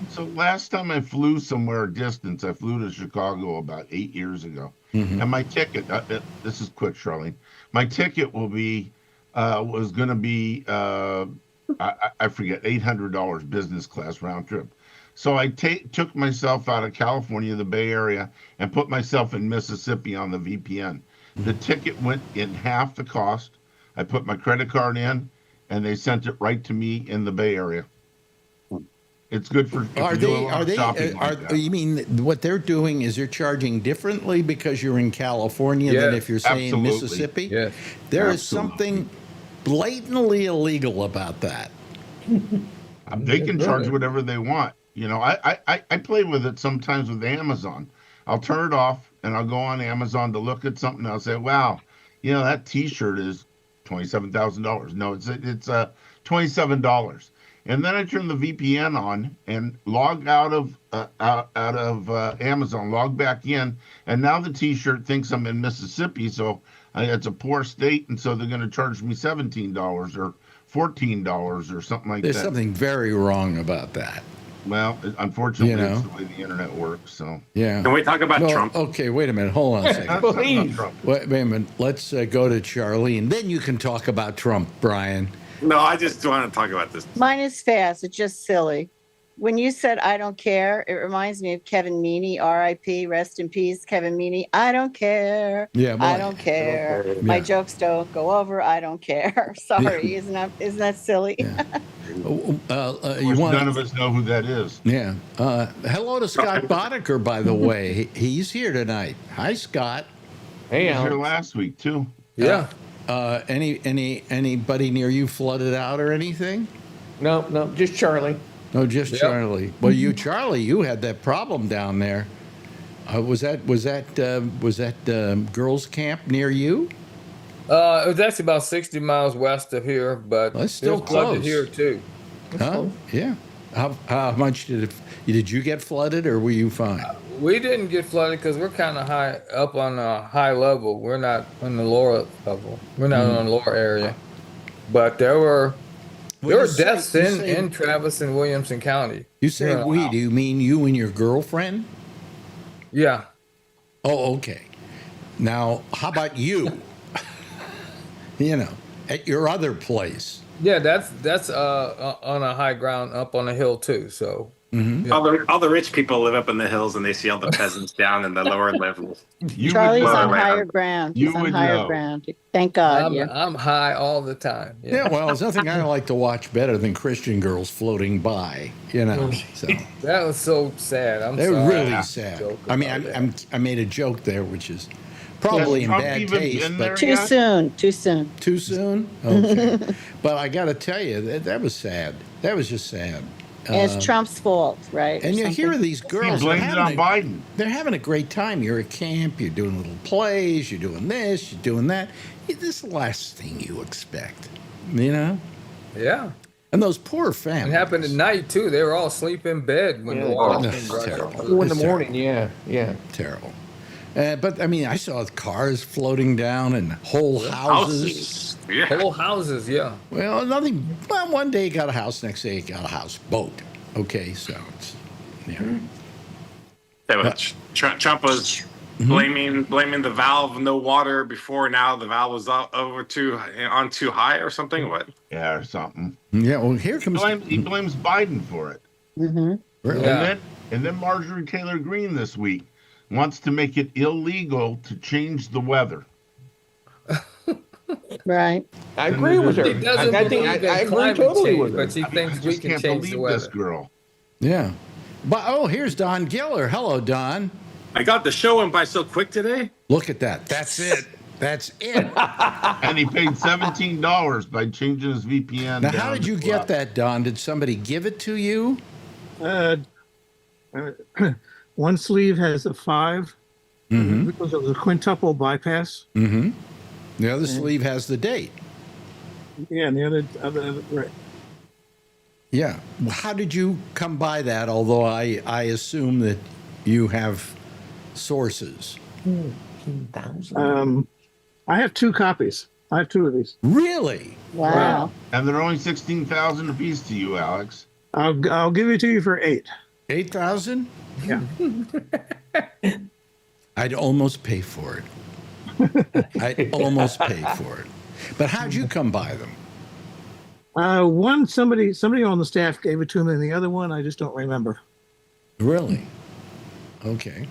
So last time I flew somewhere distance, I flew to Chicago about 8 years ago, and my ticket. This is quick, Charlene. My ticket was going to be I forget, $800 business class round trip. So I took myself out of California, the Bay Area, and put myself in Mississippi on the VPN. The ticket went in half the cost. I put my credit card in, and they sent it right to me in the Bay Area. It's good for shopping like that. You mean what they're doing is they're charging differently because you're in California than if you're saying absolutely. Mississippi? Yes. There is something blatantly illegal about that? They can charge whatever they want. You know, I play with it sometimes with Amazon. I'll turn it off and I'll go on Amazon to look at something. And I'll say, wow, you know, that T-shirt is $27,000. No, it's $27. And then I turn the VPN on and log out of Amazon, log back in, and now the T-shirt thinks I'm in Mississippi, so it's a poor state, and so they're going to charge me $17 or $14 or something like There's that. something very wrong about that. Well, unfortunately, You know? it's the way the internet works. So Yeah. Can we talk about No, Trump? Okay, wait a minute. Hold on a second. Please. Trump. Wait a minute. Let's go to Charlene. Then you can talk about Trump, Brian. No, I just want to talk about this. Mine is fast. It's just silly. When you said I don't care, it reminds me of Kevin Meaney, R.I.P. Rest in peace, Kevin Meaney. I don't care. Yeah, well, I don't care. care. My Yeah. jokes don't go over. I don't care. Sorry, isn't that silly? Yeah. You Of course, want? none of us know who that is. Yeah. Hello to Scott Boddicker, by the way. He's here tonight. Hi, Scott. Hey, He was here Alex. last week too. Yeah. Anybody near you flooded out or anything? No, just Charlie. No, just Yep. Charlie. Well, Charlie, you had that problem down there. Was that girls' camp near you? It was actually about 60 miles west of here, but That's still it was flooded close. here too. Huh? Yeah. How much did you get flooded, or were you fine? We didn't get flooded because we're kind of high up on a high level. We're not on the lower level. We're not on the lower area. But there were deaths in Travis and Williamson County. You say Yeah. we? Do you mean you and your girlfriend? Yeah. Oh, okay. Now, how about you? At your other place. Yeah, that's on a high ground up on a hill too. So All the rich people live up in the hills, and they see all the peasants down in the lower levels. You Charlie's would know. on right. higher ground. You He's on would higher know. ground. Thank God. I'm, Yeah. I'm high all the time. Yeah, well, there's nothing I like to watch better than Christian girls floating by. So That was so sad. I'm they're sorry. really sad. Joke I mean, about I made a joke there, which is probably in Trump bad even taste, been but there? Too Yeah. soon. Too soon. too soon. Okay, but I got to tell you that was sad. That was just sad. And it's Trump's fault, right? And or you something? hear these He girls. blames it on Biden. They're having a great time. You're at camp. You're doing little plays. You're doing this. You're doing that. This is the last thing you expect, Yeah. And those poor It families. happened at night too. They were all asleep in bed when the Oh, water no, came it's rushing. terrible. 2 in the It's morning, yeah. Terrible. But I mean, I saw cars floating down and whole houses. Yeah. Whole houses, yeah. Well, nothing. Well, one day you got a house, next day you got a houseboat. Okay, so it's Trump was blaming the valve, no water before. Now the valve was on too high or something. What? Yeah, or something. yeah. Well, here comes. He blames Biden for it. Really? Yeah. And then Marjorie Taylor Greene this week wants to make it illegal to change the weather. Right. I agree with her. She doesn't I think believe in I agree climate totally change, with her. but she I thinks we just can can't change the believe this weather. girl. Yeah. But here's Don Giller. Hello, Don. I got the show went by so quick today. Look at that. That's it. That's it. And he paid $17 by changing his VPN. Now, down how did to you 12. get that, Don? Did somebody give it to you? One sleeve has a 5 because of the quintuple bypass. Mm-hmm. The other sleeve has the date. Yeah, and the other right. Yeah. Well, how did you come by that? Although I assume that you have sources. 15,000. I have 2 copies. I have 2 of these. Really? Wow. And they're only 16,000 apiece to you, Alex. I'll give it to you for 8. 8,000? Yeah. I'd almost pay for it. I'd almost pay for it. But how'd you come by them? One somebody on the staff gave it to me, and the other one I just don't remember. Really? Okay.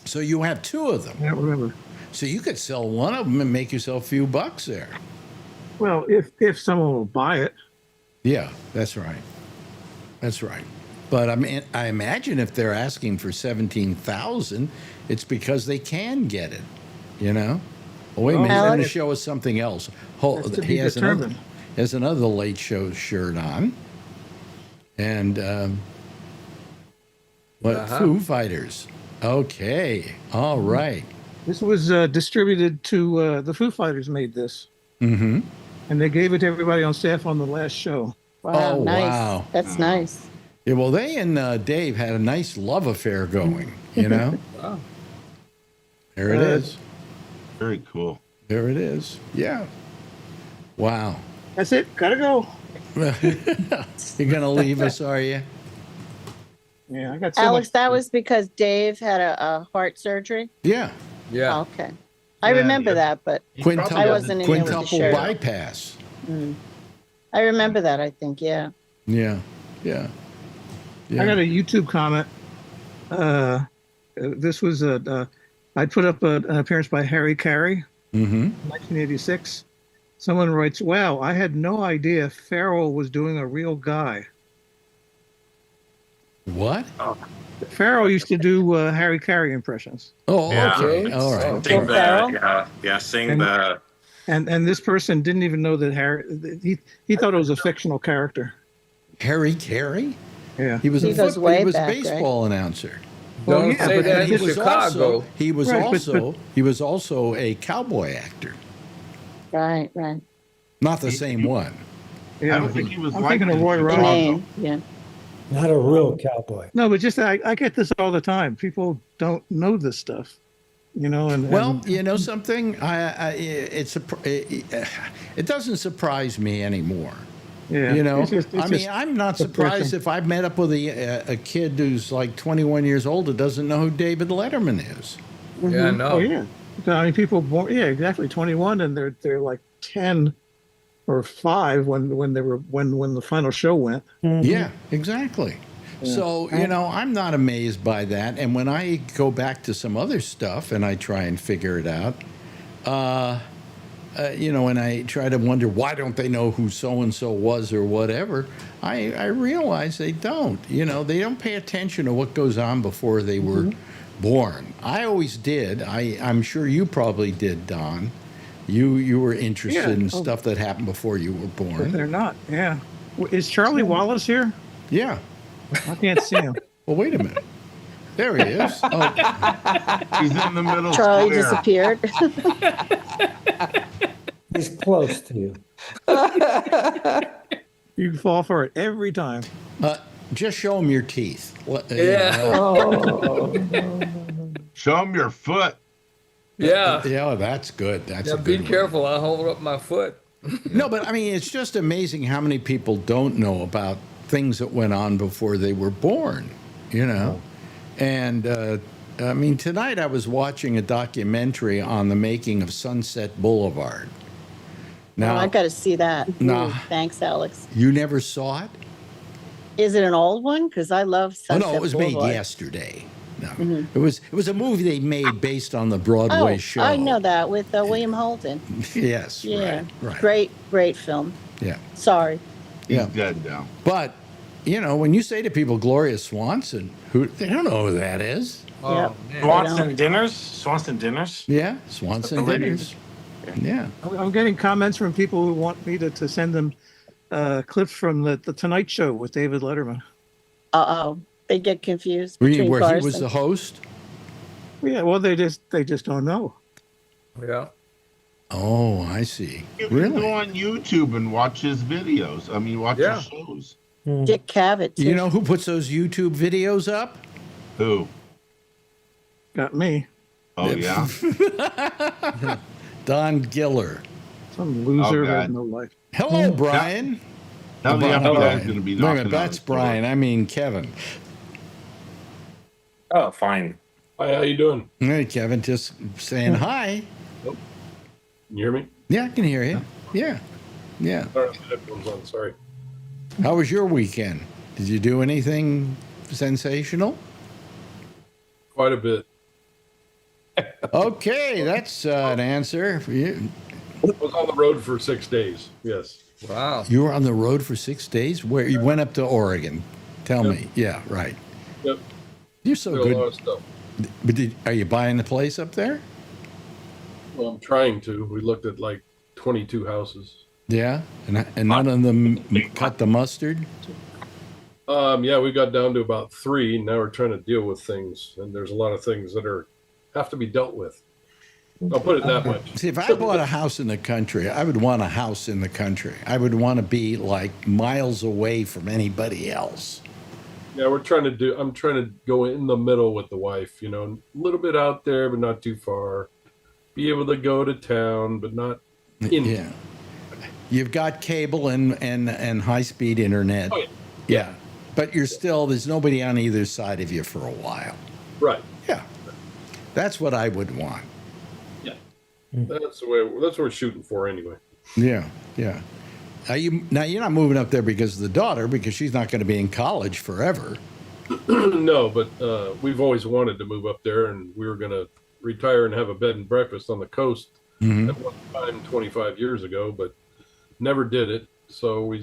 So you have 2 of them. I don't remember. So you could sell one of them and make yourself a few bucks there. Well, if someone will buy it. Yeah, that's right. That's right. But I imagine if they're asking for 17,000, it's because they can get it. Oh, wait a minute. He's Alex? going to show us something else. That's to be determined. He has another Late Show shirt on. And what? Foo Fighters. Okay. All right. This was distributed to the Foo Fighters made this. Mm-hmm. And they gave it to everybody on staff on the last show. Wow, Oh, nice. wow. That's nice. Yeah, well, they and Dave had a nice love affair going, you know? Wow. There it is. Very cool. There it is. Yeah. Wow. That's it. Gotta go. You're going to leave us, are you? Yeah, I got so Alex, much- that was because Dave had a heart surgery? Yeah. Yeah. Oh, okay. I Yeah, remember yeah. that, but Quintuple, I wasn't in here with the quintuple shirt. bypass. I remember that, I think, yeah. Yeah. Yeah. I got a YouTube comment. This was I put up an appearance by Harry Carey, Mm-hmm. 1986. Someone writes, "Wow, I had no idea Farrell was doing a real guy." What? Farrell used to do Harry Carey impressions, Oh, Yeah. okay. All right. Sing the, Farrell? sing And- the. and this person didn't even know that Harry. He thought it was a fictional character. Harry Carey? Yeah. He was He a goes way he was back, a baseball announcer. Well, Don't yeah, say but that he in was Chicago. He was Right, also a cowboy actor. Right, right. Not the same one. Yeah, I don't think he was I'm like thinking of in Roy The Rogers. Chicago. name, yeah. Not a real cowboy. No, but just I get this all the time. People don't know this stuff, you know. And Well, you know something? It doesn't surprise me anymore. yeah, You know, it's just- it's just I'm not a surprised person. if I met up with a kid who's like 21 years old that doesn't know who David Letterman is. Yeah, I know. Oh yeah, I mean people born exactly 21 and they're like 10 or 5 when the final show went. Yeah, exactly. So, you know, I'm not amazed by that. And when I go back to some other stuff and I try and figure it out, you know, and I try to wonder why don't they know who so-and-so was or whatever, I realize they don't. You know, they don't pay attention to what goes on before they were born. I always did. I'm sure you probably did, Don. You were interested Yeah. in stuff that happened before you were But born. they're not. Yeah, is Charlie Wallace here? Yeah. I can't see him. Well, wait a minute. There he is. Oh, He's in the middle Charlie square. disappeared. He's close to you. You fall for it every time. just show him your teeth. What, Yeah. Oh, Show him your foot. Yeah. Yeah, that's good. That's Yeah, a be good one. careful. I hold up my foot. No, but I mean, it's just amazing how many people don't know about things that went on before they were born, you know? And I mean, tonight I was watching a documentary on the making of Sunset Boulevard. Now, Oh, I got to see that. Nah. Ooh, thanks, Alex. you never saw it? Is it an old one? Because I love Sunset Oh no, it was Boulevard. made yesterday. No, it was a movie they made based on the Broadway Oh, show. I know that with William Holden. Yes, Yeah, right. great film. Yeah, Sorry. He's Yeah. dead now. but you know, when you say to people Gloria Swanson, who they don't know who that is. Oh, Yep. man. Swanson Dinners? Swanson Dinners? Yeah, Swanson The lady. Dinners. Yeah. I'm getting comments from people who want me to send them clips from the Tonight Show with David Letterman. Uh-oh. They get confused Where between he Carson. was the host. Yeah, well, they just don't know. Yeah. Oh, I see. You can Really? go on YouTube and watch his videos. I mean, watch Yeah. his shows. Dick Cavett, too. You know who puts those YouTube videos up? Who? Got me. Oh, yeah? Don Giller. Some loser Oh, who has God. no life. Hello, Brian. Now the Hello. FBI is going to be Wait a knocking minute, on that's his door. Brian. I mean Kevin. Oh, fine. Hi, how you doing? Hey, Kevin, just saying hi. You hear me? Yeah, I can hear you. Yeah. Yeah. Sorry, I have the headphones on. Sorry. How was your weekend? Did you do anything sensational? Quite a bit. Okay, that's an answer for you. I was on the road for 6 days. Yes. Wow. You were on the road for 6 days? Where you went up to Oregon? Tell Yep. me. Yeah, right. Yep. You're so Did a lot good. of stuff. But are you buying the place up there? Well, I'm trying to. We looked at like 22 houses. Yeah, and none of them cut the mustard. Yeah, we got down to about 3. Now we're trying to deal with things, and there's a lot of things that have to be dealt with. I'll put it that much. See, if I bought a house in the country, I would want a house in the country. I would want to be like miles away from anybody else. Yeah, I'm trying to go in the middle with the wife, a little bit out there, but not too far. Be able to go to town, but not in. Yeah. You've got cable and high-speed internet. Oh, yeah. Yeah. But there's nobody on either side of you for a while. Right. Yeah. That's what I would want. Yeah. That's what we're shooting for anyway. Yeah. Yeah. Now you're not moving up there because of the daughter, because she's not going to be in college forever. No, but we've always wanted to move up there, and we were going to retire and have a bed and breakfast on the coast at one time 25 years ago, but never did it. So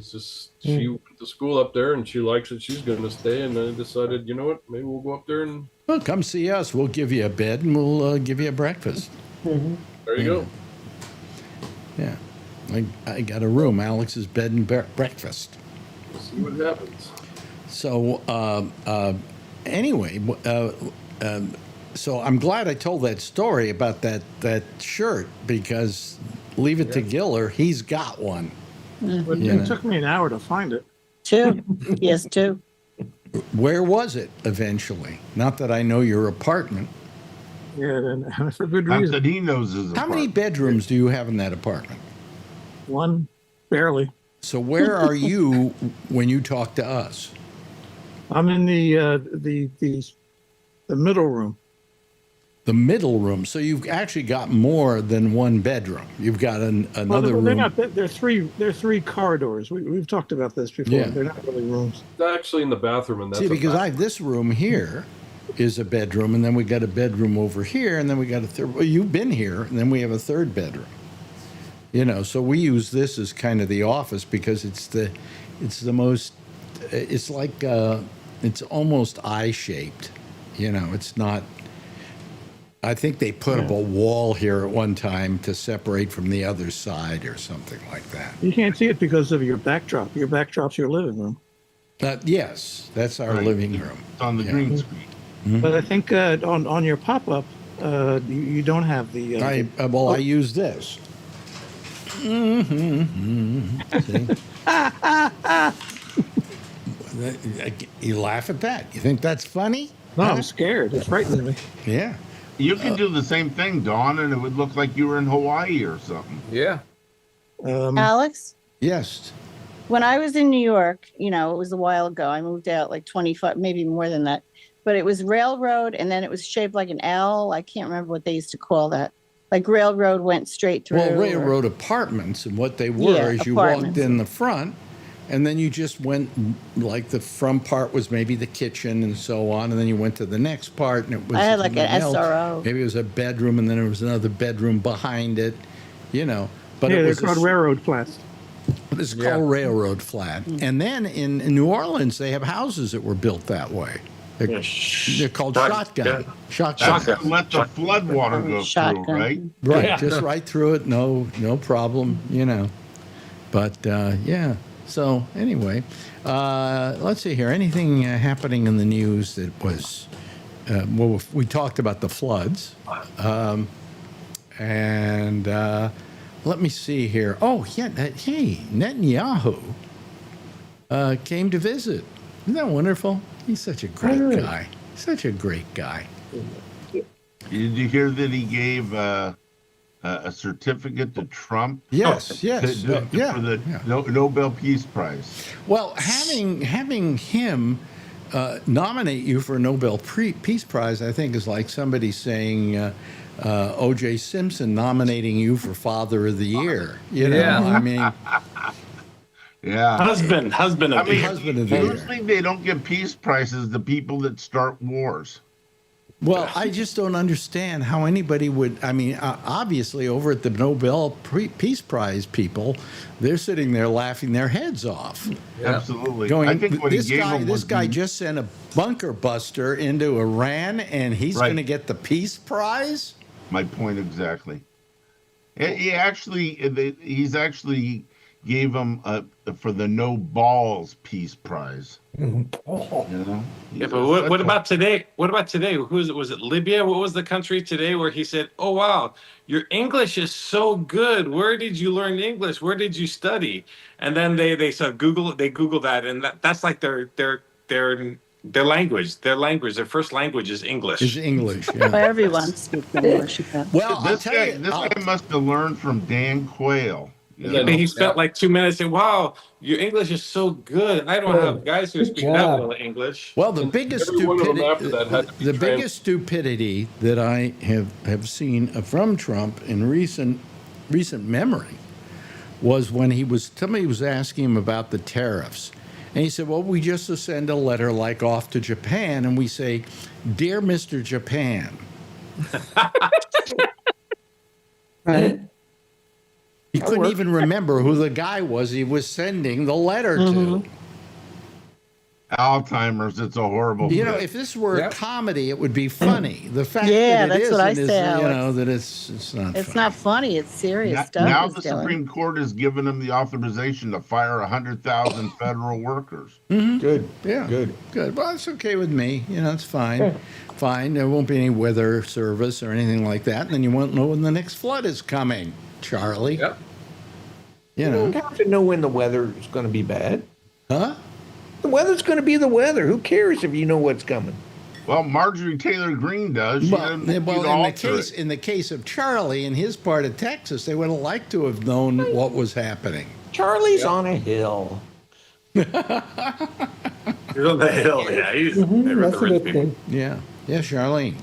she went to school up there, and she likes it. She's going to stay, and I decided, you know what, maybe we'll go up there and... Well, come see us. We'll give you a bed, and we'll give you a breakfast. There you go. Yeah. I got a room, Alex's bed and breakfast. We'll see what happens. So anyway, so I'm glad I told that story about that shirt, because leave it to Giller, he's got one. But it took me an hour to find it. 2. Yes, 2. Where was it eventually? Not that I know your apartment. Yeah, and for good Not reason. that he knows his How many apartment. bedrooms do you have in that apartment? 1, barely. So where are you when you talk to us? I'm in the middle room. The middle room. So you've actually got more than one bedroom. You've got another Well, they're room. not. They're three corridors. We've talked about this before. Yeah. They're not really rooms. It's actually in the bathroom, and that's See, because bathroom. this room here is a bedroom, and then we got a bedroom over here, and then we got a third. Well, you've been here, and then we have a third bedroom. So we use this as kind of the office, because it's the most. It's like it's almost eye-shaped. It's not. I think they put up a wall here at one time to separate from the other side or something like that. You can't see it because of your backdrop. Your backdrop's your living room. Yes, that's our living room. It's on the green screen. But I think on your pop-up, you don't have the. I use this. See? You laugh at that. You think that's funny? No, I'm scared. It's frightening me. Yeah. You could do the same thing, Dawn, and it would look like you were in Hawaii or something. Yeah. Alex, Yes. when I was in New York, it was a while ago. I moved out like 25, maybe more than that. But it was railroad, and then it was shaped like an L. I can't remember what they used to call that. Like railroad went straight through. Well, railroad apartments, and what they were is you walked in the front, and then you just went, like the front part was maybe the kitchen and so on, and then you went to the next part, and it was. I had like an something else. SRO. Maybe it was a bedroom, and then there was another bedroom behind it, But Yeah, it they're was called railroad flats. It's called railroad flat. And then in New Orleans, they have houses that were built that way. They're called shotgun. Shotgun. Let the flood water go through, right? Right, Yeah. just right through it, no problem, But yeah. So anyway, let's see here. Anything happening in the news that was? Well, we talked about the floods, and let me see here. Oh yeah, hey, Netanyahu came to visit. Isn't that wonderful? He's such a great guy. Such a great guy. Did you hear that he gave a certificate to Trump? Yes, yes, For the Nobel Peace Prize. Well, having him nominate you for a Nobel Peace Prize, I think, is like somebody saying O.J. Simpson nominating you for Father of the Year. I mean. Yeah. Husband of the year. Husband of the year. Usually they don't give peace prizes to people that start wars. Well, I just don't understand how anybody would. I mean, obviously, over at the Nobel Peace Prize people, they're sitting there laughing their heads off. Yeah. Absolutely. Going, I think what this he gave guy, him this was guy just sent a bunker buster into Iran, and he's Right. going to get the Peace Prize. my point exactly. He's actually gave him for the no balls peace prize. Oh, You know. Yeah, but what about today? What about today? Was it Libya? What was the country today where he said, "Oh wow, your English is so good. Where did you learn English? Where did you study?" And then they said Google. They Google that, and that's like their language. Their first language is English. Is English. Well, Yeah. everyone speaks English. Yeah. Well, I'll This tell guy, you. this guy must have learned from Dan Quayle. You Yeah, know? He spent like 2 minutes saying, "Wow, your English is so good. I don't have guys who Good speak that job. well English." Well, the biggest every one of them stupidity, after that had to be the biggest stupidity that I have seen from Trump in recent memory was when somebody was asking him about the tariffs, and he said, "Well, we just send a letter like off to Japan, and we say, dear Mr. Japan." Right. He couldn't even remember who the guy was he was sending the letter to. Alzheimer's. It's a horrible. You know, bit. if this were a Yep. comedy, it would be funny. The fact Yeah, that it that's what I isn't is, say, you Alex. know, that it's not. It's funny. not funny. It's serious Now, stuff. now he's the doing. Supreme Court has given him the authorization to fire 100,000 federal workers. Good. Yeah, Good. good. Well, it's okay with me. You know, it's fine. Fine. There won't be any weather service or anything like that, and then you won't know when the next flood is coming, Charlie. Yep. You You know, don't have to know when the weather is going to be bad. huh? The weather's going to be the weather. Who cares if you know what's coming? Well, Marjorie Taylor Greene does. She Well, doesn't well, alter in the case of Charlie in his part of Texas, they would have liked to have known what was happening. Charlie's on a hill. You're on the hill, yeah. He's they were that's the a rich good people. thing. Yeah, Charlene.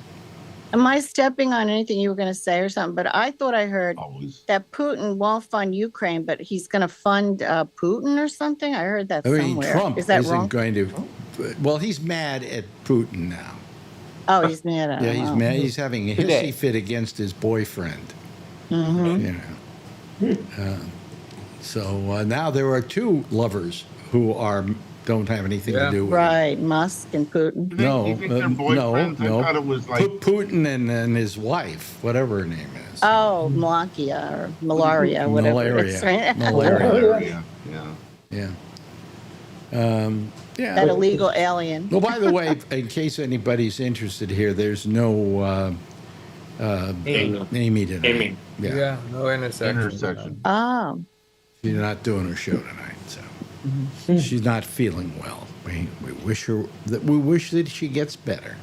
Am I stepping on anything you were going to say or something? But I thought I heard Always. that Putin won't fund Ukraine, but he's going to fund Putin or something. I heard that I mean, somewhere. Trump Is that isn't wrong? going to. Well, he's mad at Putin now. Oh, he's mad at Yeah, him. he's Oh. mad. He's having a Today. hissy fit against his boyfriend. Mhm. You know. So now there are two lovers who don't have anything to Yeah. do with it. Right, Musk and Putin. You think they're boyfriends? no. I thought it was like Putin and his wife, whatever her name is. Oh, Malakia or Malaria, whatever it is, Malaria. right? Malaria. yeah. Yeah. Yeah. That illegal alien. Well, by the way, in case anybody's interested here, there's no Amy tonight. Amy. Yeah. Yeah, no intersection. Intersection. Oh, She's not doing her show tonight, so she's not feeling well. We wish that she gets better.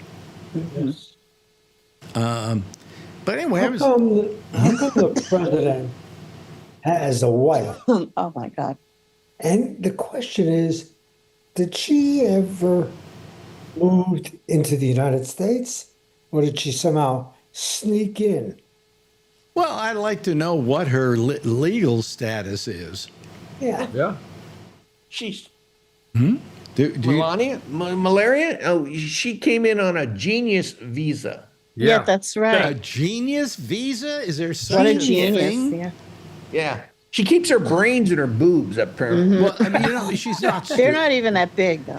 But anyway, How come the president has a wife? oh my God. And the question is, did she ever move into the United States, or did she somehow sneak in? well, I'd like to know what her legal status is. Yeah. Yeah. She's Do you, Melania? Malaria? Oh, she came in on a genius visa. Yeah, that's a right. genius visa? Is there such What a thing? genius. Yeah. Yeah. She keeps her brains in her boobs, apparently. Well, I mean, you know, she's not. They're not even that big, though.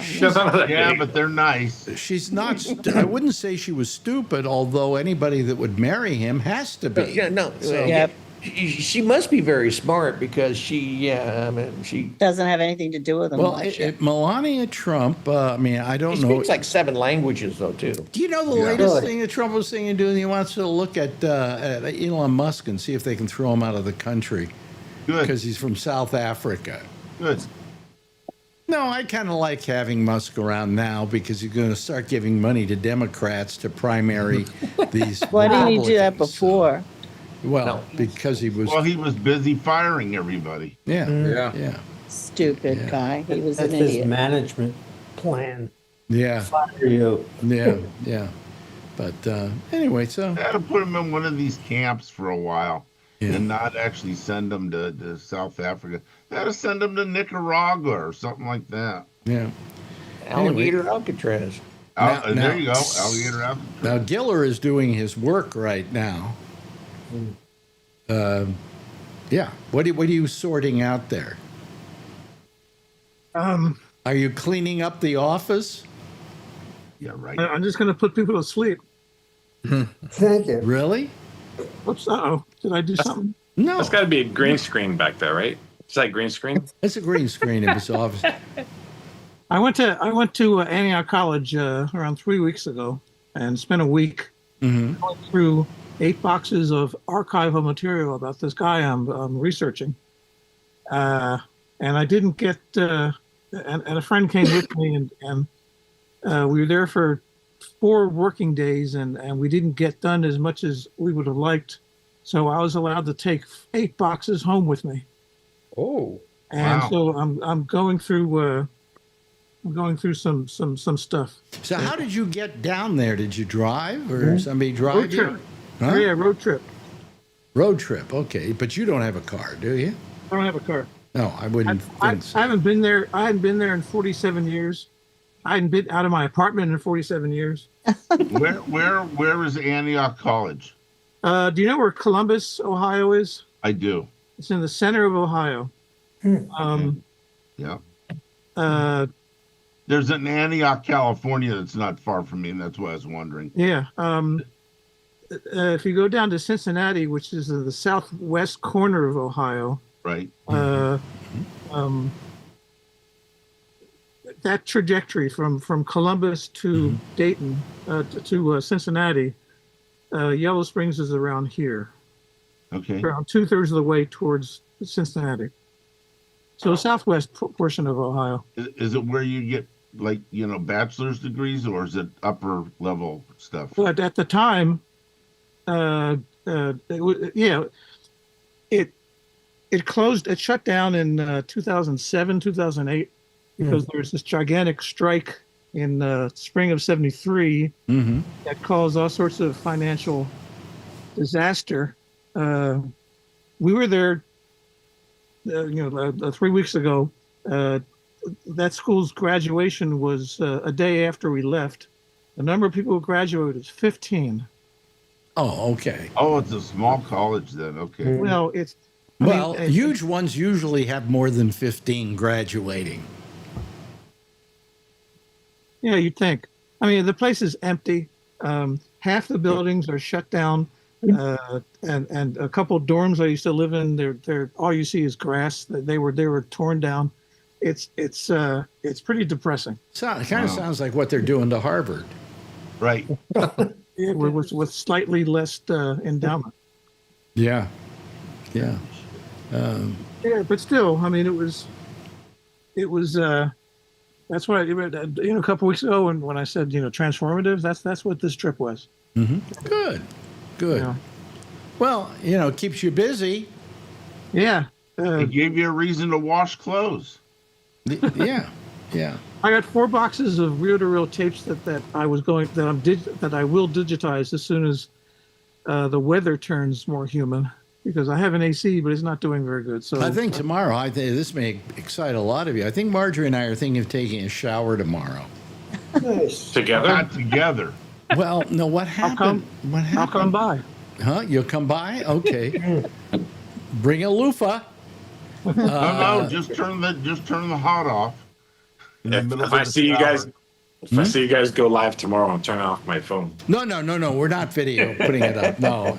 Yeah, but they're nice. She's not. I wouldn't say she was stupid, although anybody that would marry him has to be. Yeah, no. So- Yep. She must be very smart because she Doesn't have anything to do with them. Well, much. Melania Trump. I mean, I don't she know. speaks like 7 languages though too. Do you know the Yeah. latest Really? thing that Trump was saying and doing? He wants to look at Elon Musk and see if they can throw him out of the country Good. because he's from South Africa. Good. No, I kind of like having Musk around now because he's going to start giving money to Democrats to primary these. Why didn't he do that Republicans. before? Well, because he was. Well, he was busy firing everybody. Yeah, Yeah. yeah, Stupid Yeah. guy. He was That's an his idiot. management plan. yeah, Fire you. yeah. But anyway, so They had to put him in one of these camps for a while Yeah. and not actually send him to South Africa. They had to send him to Nicaragua or something like that. yeah. Alligator Alcatraz. Now- There you go, alligator Africa. Now Giller is doing his work right now. Yeah. What are you sorting out there? Are you cleaning up the office? Yeah, right. I'm just going to put people to sleep. Thank you. Really? Whoops, uh-oh. Did I do something? No, That's got to be a green screen back there, right? Is that green screen? it's a green screen in his office. I went to Antioch College around 3 weeks ago and spent a week going through 8 boxes of archival material about this guy I'm researching. And I didn't get, and a friend came with me, and we were there for 4 working days, and we didn't get done as much as we would have liked. So I was allowed to take 8 boxes home with me. Oh, And wow. so I'm going through some stuff. So how did you get down there? Did you drive or somebody drive Road you? trip. Huh? Yeah, road trip. Road trip. Okay, but you don't have a car, do you? I don't have a car. No, I wouldn't I think so. haven't been there. I hadn't been there in 47 years. I hadn't been out of my apartment in 47 years. Where is Antioch College? Do you know where Columbus, Ohio is? I do. It's in the center of Ohio. Yeah. Uh, There's an Antioch, California that's not far from me, and that's why I was wondering. yeah. If you go down to Cincinnati, which is in the southwest corner of Ohio, Right. that trajectory from Columbus to Dayton to Cincinnati, Yellow Springs is around here, Okay. around 2/3 of the way towards Cincinnati. So southwest portion of Ohio. Is it where you get bachelor's degrees, or is it upper level stuff? But at the time, it closed. It shut down in 2007, 2008, because there was this gigantic strike in spring of '73 that caused all sorts of financial disaster. We were there, 3 weeks ago. That school's graduation was a day after we left. The number of people who graduated is 15. Oh, okay. Oh, it's a small college then. Okay. Well, it's huge ones usually have more than 15 graduating. Yeah, you'd think. I mean, the place is empty. Half the buildings are shut down, and a couple of dorms I used to live in, they're all you see is grass. They were torn down. It's pretty depressing. So it kind of sounds like what they're doing to Harvard. Right. Yeah, with slightly less endowment. Yeah. Yeah. Yeah, but still, I mean, it was. That's what a couple weeks ago, when I said transformative. That's what this trip was. Good. Yeah. Well, it keeps you busy. Yeah. It gave you a reason to wash clothes. Yeah. Yeah. I got 4 boxes of reel-to-reel tapes that I will digitize as soon as the weather turns more human, because I have an AC, but it's not doing very good. So I think tomorrow, this may excite a lot of you. I think Marjorie and I are thinking of taking a shower tomorrow. Nice. Together? Not together. Well, no, what happened? What happened? I'll come by. Huh? You'll come by? Okay. Bring a loofah. No, just turn the hot off. If I see you guys go live tomorrow, I'm turning off my phone. No. We're not video putting it up. No.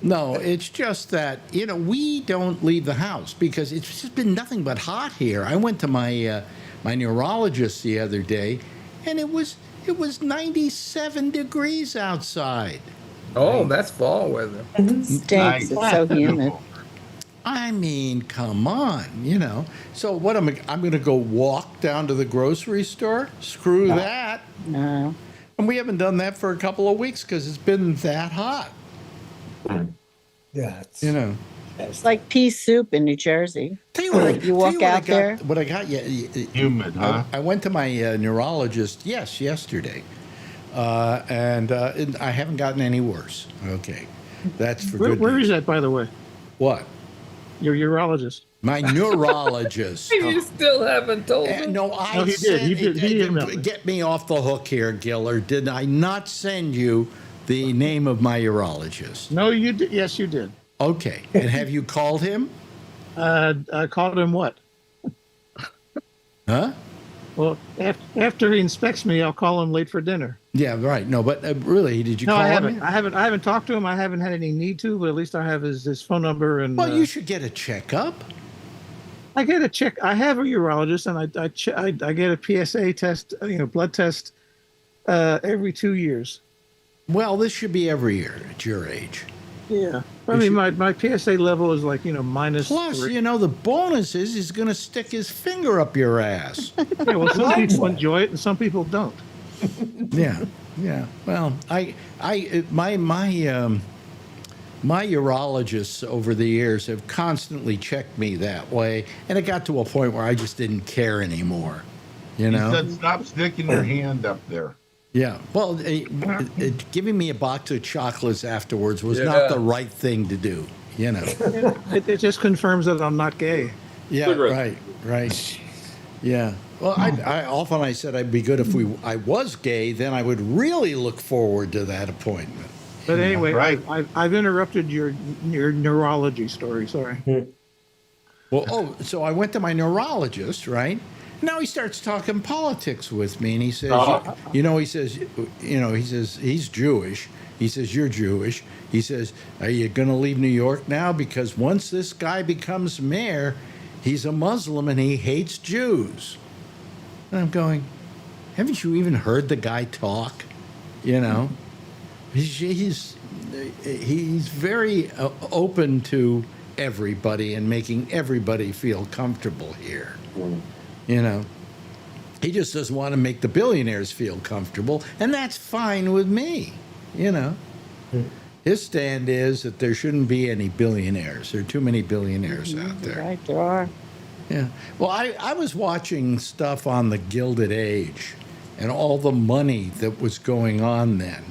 No, it's just that, we don't leave the house because it's just been nothing but hot here. I went to my neurologist the other day, and it was 97 degrees outside. Oh, that's fall weather. It stinks. It's so humid. I mean, come on, So what I'm going to go walk down to the grocery store? Screw that. No. And we haven't done that for a couple of weeks because it's been that hot. Yeah. It's like pea soup in New Jersey. Tell you what, You walk out there. What I got? Humid, huh? I went to my neurologist. yesterday, and I haven't gotten any worse. Okay, that's for good. Where news. is that, by the way? What? Your urologist. My neurologist. You still haven't told him. No, No, he did. He emailed me. Get me off the hook here, Giller. Did I not send you the name of my urologist? No, you did. Yes, you did. Okay, and have you called him? I called him what? Huh? Well, after he inspects me, I'll call him late for dinner. Yeah, right. No, but really, did you No, call I him? haven't. I haven't talked to him. I haven't had any need to, but at least I have his phone number. And Well, you should get a checkup. I get a check. I have a urologist, and I get a PSA test, blood test, every 2 years. Well, this should be every year at your age. Yeah. I mean, my PSA level is like, minus. Plus, 3. the bonus is he's going to stick his finger up your ass. Yeah, well, some people enjoy it and some people don't. Yeah. Well, my urologists over the years have constantly checked me that way, and it got to a point where I just didn't care anymore. He said, "Stop sticking your hand up there." Yeah. Well, giving me a box of chocolates afterwards was not the right thing to do. It just confirms that I'm not gay. Yeah. Right. Yeah. Well, I said I'd be good if I was gay. Then I would really look forward to that appointment. But anyway, Right. I've interrupted your neurology story. Sorry. Well, so I went to my neurologist, right? Now he starts talking politics with me, and he says, he says he's Jewish. He says, you're Jewish. He says, are you going to leave New York now? Because once this guy becomes mayor, he's a Muslim and he hates Jews. And I'm going, haven't you even heard the guy talk? He's very open to everybody and making everybody feel comfortable here. He just doesn't want to make the billionaires feel comfortable, and that's fine with me. His stand is that there shouldn't be any billionaires. There are too many billionaires out there. Right, there are. Yeah. Well, I was watching stuff on the Gilded Age and all the money that was going on then.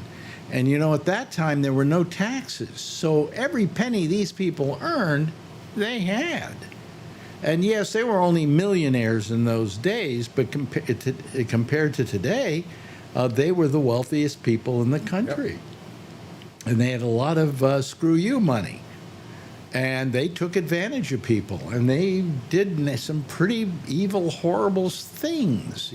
And, at that time, there were no taxes. So every penny these people earned, they had. And yes, they were only millionaires in those days, but compared to today, they were the wealthiest people in the country. Yep. And they had a lot of screw you money. And they took advantage of people. And they did some pretty evil, horrible things,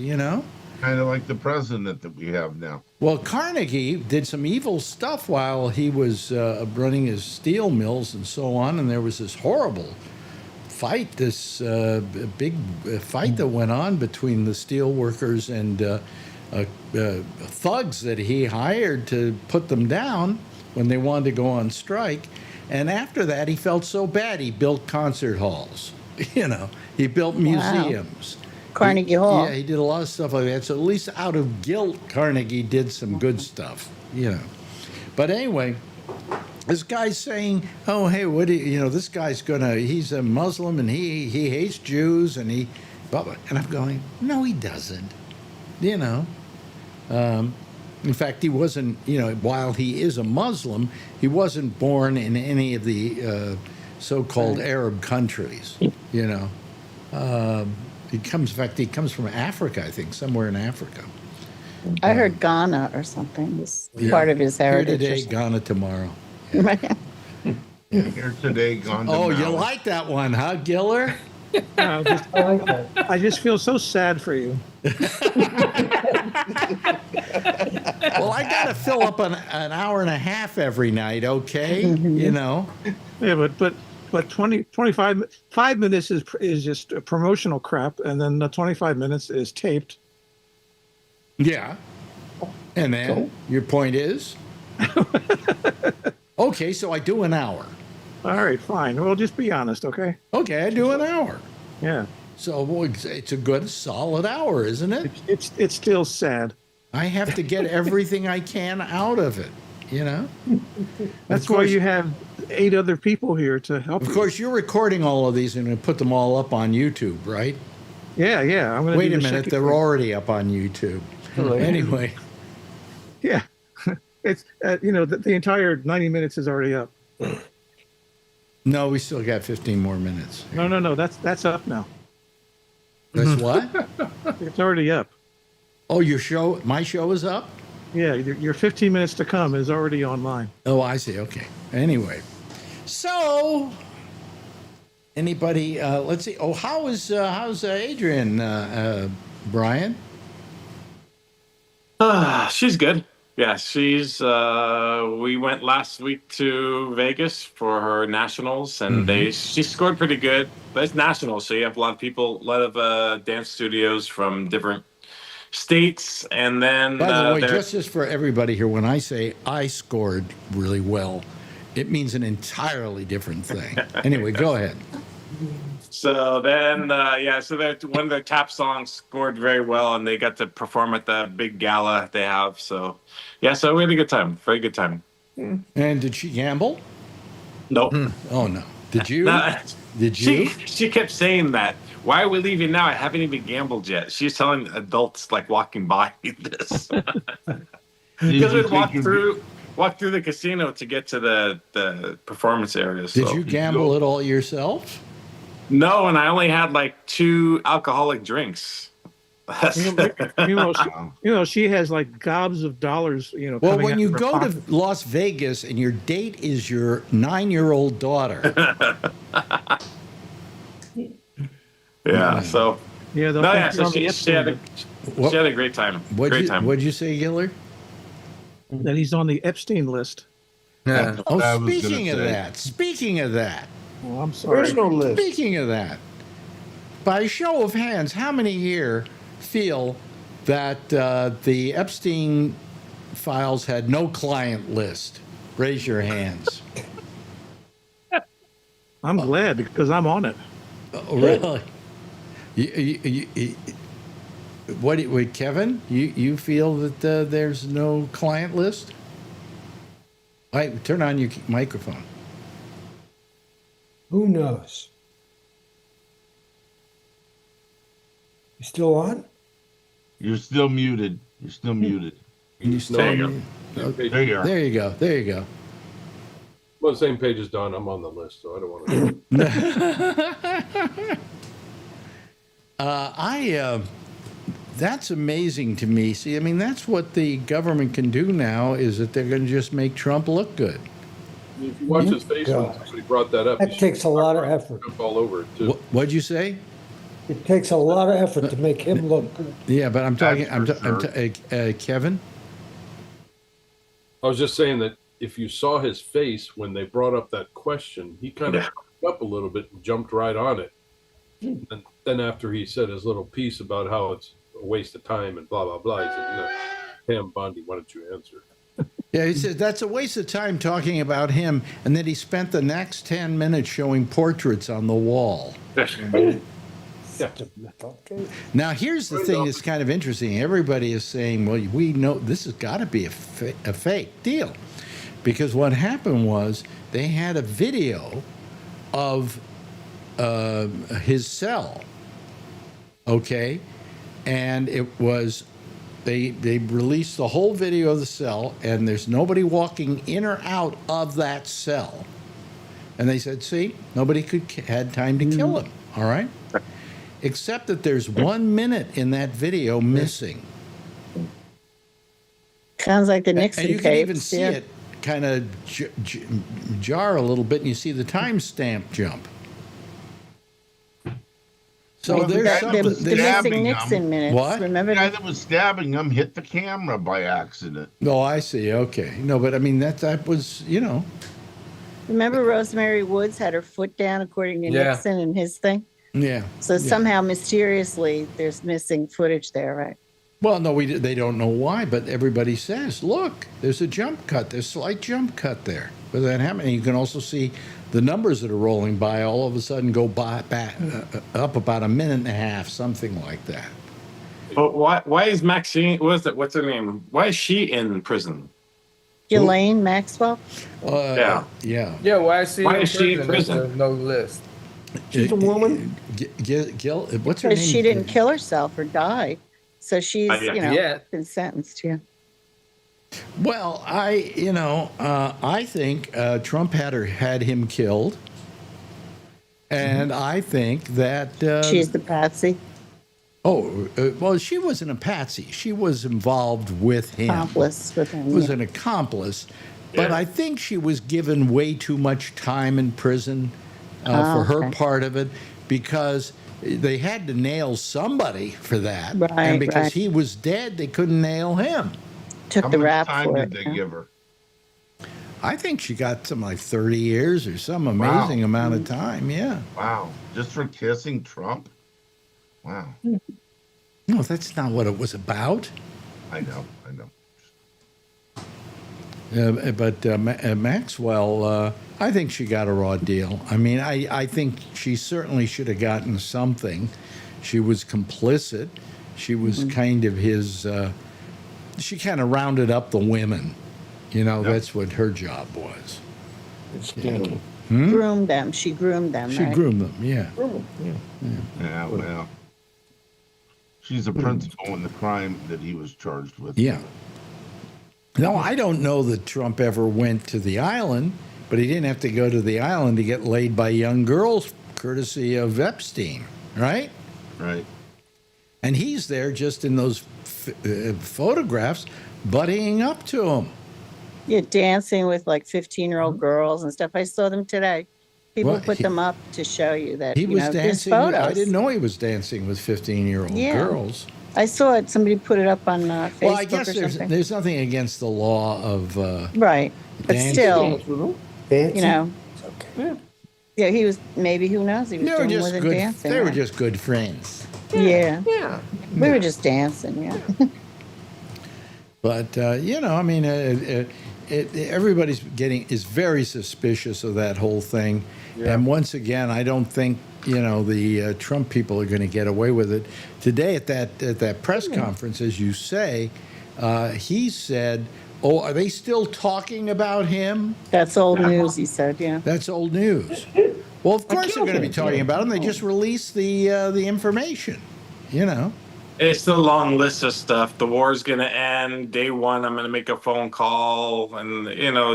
Kind of like the president that we have now. Well, Carnegie did some evil stuff while he was running his steel mills and so on. And there was this horrible fight, this big fight that went on between the steel workers and thugs that he hired to put them down when they wanted to go on strike. And after that, he felt so bad, he built concert halls. He built museums. Carnegie Hall. Yeah, he did a lot of stuff like that. So at least out of guilt, Carnegie did some good stuff, But anyway, this guy's saying, oh, hey, what do this guy's he's a Muslim and he hates Jews and and I'm going, no, he doesn't. In fact, he wasn't, while he is a Muslim, he wasn't born in any of the so-called Arab countries, He comes from Africa, I think, somewhere in Africa. I heard Ghana or something was part of his heritage. Here today, Ghana tomorrow. Here today, gone tomorrow. Oh, you like that one, huh, Giller? I just feel so sad for you. Well, I got to fill up an hour and a half every night, okay? Yeah, but 5 minutes is just promotional crap, and then the 25 minutes is taped. Yeah. And then your point is? Okay, so I do an hour. All right, fine. Well, just be honest, okay? Okay, I do an hour. Yeah. So it's a good, solid hour, isn't it? It's still sad. I have to get everything I can out of it, That's why you have 8 other people here to help you. Of course, you're recording all of these and going to put them all up on YouTube, right? Yeah. I'm gonna Wait a minute, they're already up on YouTube. Anyway. Yeah. It's, the entire 90 minutes is already up. No, we still got 15 more minutes. No, that's up now. That's what? It's already up. Oh, my show is up? Yeah, your 15 minutes to come is already online. Oh, I see. Okay. Anyway, so anybody? Let's see. Oh, how's Adrian, Brian? She's good. Yeah, she's. We went last week to Vegas for her nationals, and she scored pretty good. But it's nationals, so you have a lot of people, a lot of dance studios from different states, and then By the way, just for everybody here, when I say I scored really well, it means an entirely different thing. Anyway, go ahead. So then, so that one of their tap songs scored very well, and they got to perform at the big gala they have. So, yeah, so we had a good time, very good time. And did she gamble? Nope. Oh no. Did you? No, Did you? She kept saying that. Why are we leaving now? I haven't even gambled yet. She's telling adults like walking by this because we'd walk through the casino to get to the performance area. So. Did you gamble it all yourself? No, and I only had like 2 alcoholic drinks. She has like gobs of dollars. Well, when you go to Las Vegas and your date is your 9-year-old daughter. Yeah. So. Yeah. So she had a great time. What'd you say, Giller? That he's on the Epstein list. Yeah. Speaking of that. Oh, I'm sorry. There's no list. Speaking of that, by show of hands, how many here feel that the Epstein files had no client list? Raise your hands. I'm glad because I'm on it. Oh, really? Wait, Kevin? You feel that there's no client list? Turn on your microphone. Who knows? You still on? You're still muted. You're still muted. Can you There you go. There you are. There you go. There you go. Well, the same page as Don. I'm on the list, so I don't want to. That's amazing to me. See, I mean, that's what the government can do now, is that they're going to just make Trump look good. If you watch his face when somebody brought that up, That takes a lot of effort. jump all over it too. What'd you say? It takes a lot of effort to make him look good. Yeah, but I'm talking. That's Kevin. I was just saying that if you saw his face when they brought up that question, he kind of up a little bit and jumped right on it. And then after he said his little piece about how it's a waste of time and blah blah blah, he said, "No, Pam Bondi, why don't you answer?" Yeah, he says that's a waste of time talking about him, and then he spent the next 10 minutes showing portraits on the wall. Now, here's the thing that's kind of interesting. Everybody is saying, well, we know this has got to be a fake deal. Because what happened was they had a video of his cell, okay? And it was, they released the whole video of the cell, and there's nobody walking in or out of that cell. And they said, see, nobody had time to kill him, all right? Except that there's 1 minute in that video missing. Sounds like the Nixon And you can even tapes, see it kind of jar a little bit, and you see the timestamp jump. So Well, there's The something. missing Nixon minutes. What? Remember The guy that was stabbing him hit the camera by accident. No, I see. Okay. No, but I mean, that was, Remember Rosemary Woods had her foot down according to Yeah. Nixon and his thing? yeah. So yeah. somehow mysteriously there's missing footage there, right? Well, no, they don't know why, but everybody says, look, there's a jump cut. There's a slight jump cut there. But that happened. You can also see the numbers that are rolling by all of a sudden go back up about a minute and a half, something like that. But why is Maxine? What's her name? Why is she in prison? Ghislaine Maxwell? Yeah. Yeah, why is she in prison? There's no list. She's a woman. What's her name? Because she didn't kill herself or die. So she's, Yeah. been sentenced, yeah. Well, I think Trump had him killed, and I think that She's the patsy. Well, she wasn't a patsy. She was involved with him. Accomplice with him. Was yeah. an accomplice, but I think she was given way too much time in prison for her part of it, because they had to nail somebody for that. Right, and because right. he was dead, they couldn't nail him. Took How the much rap time for did it. they give her? I think she got something like 30 years or some amazing amount of time. Yeah. Wow. Just for kissing Trump? Wow. No, that's not what it was about. I know. But Maxwell, I think she got a raw deal. I mean, I think she certainly should have gotten something. She was complicit. She was kind of his, she kind of rounded up the women. You know, that's what her job was. Groomed them. She groomed them. She right? groomed them, yeah. Yeah, well. She's a principal in the crime that he was charged with. Yeah. No, I don't know that Trump ever went to the island, but he didn't have to go to the island to get laid by young girls, courtesy of Epstein, right? Right. And he's there just in those photographs, buddying up to him. Yeah, dancing with like 15-year-old girls and stuff. I saw them today. People Well, put them up to show you that He was there's dancing. photos. I didn't know he was dancing with 15-year-old Yeah. girls. I saw it. Somebody put it up on Facebook Well, I guess or something. there's nothing against the law of Right, but dancing. still, Dancing? you know. Okay. Yeah, he was. Maybe who knows? He was They were doing more just than good. dancing. They were right? just good friends. Yeah, Yeah. we were just dancing. Yeah. But I mean, everybody's is very suspicious of that whole thing. Yeah. And once again, I don't think the Trump people are going to get away with it. Today at that press conference, as you say, he said, "Oh, are they still talking about him?" That's old news. He said. Yeah. That's old news. Well, of course they're going to be talking about him. They just released the information. It's the long list of stuff. The war's going to end. Day one, I'm going to make a phone call, and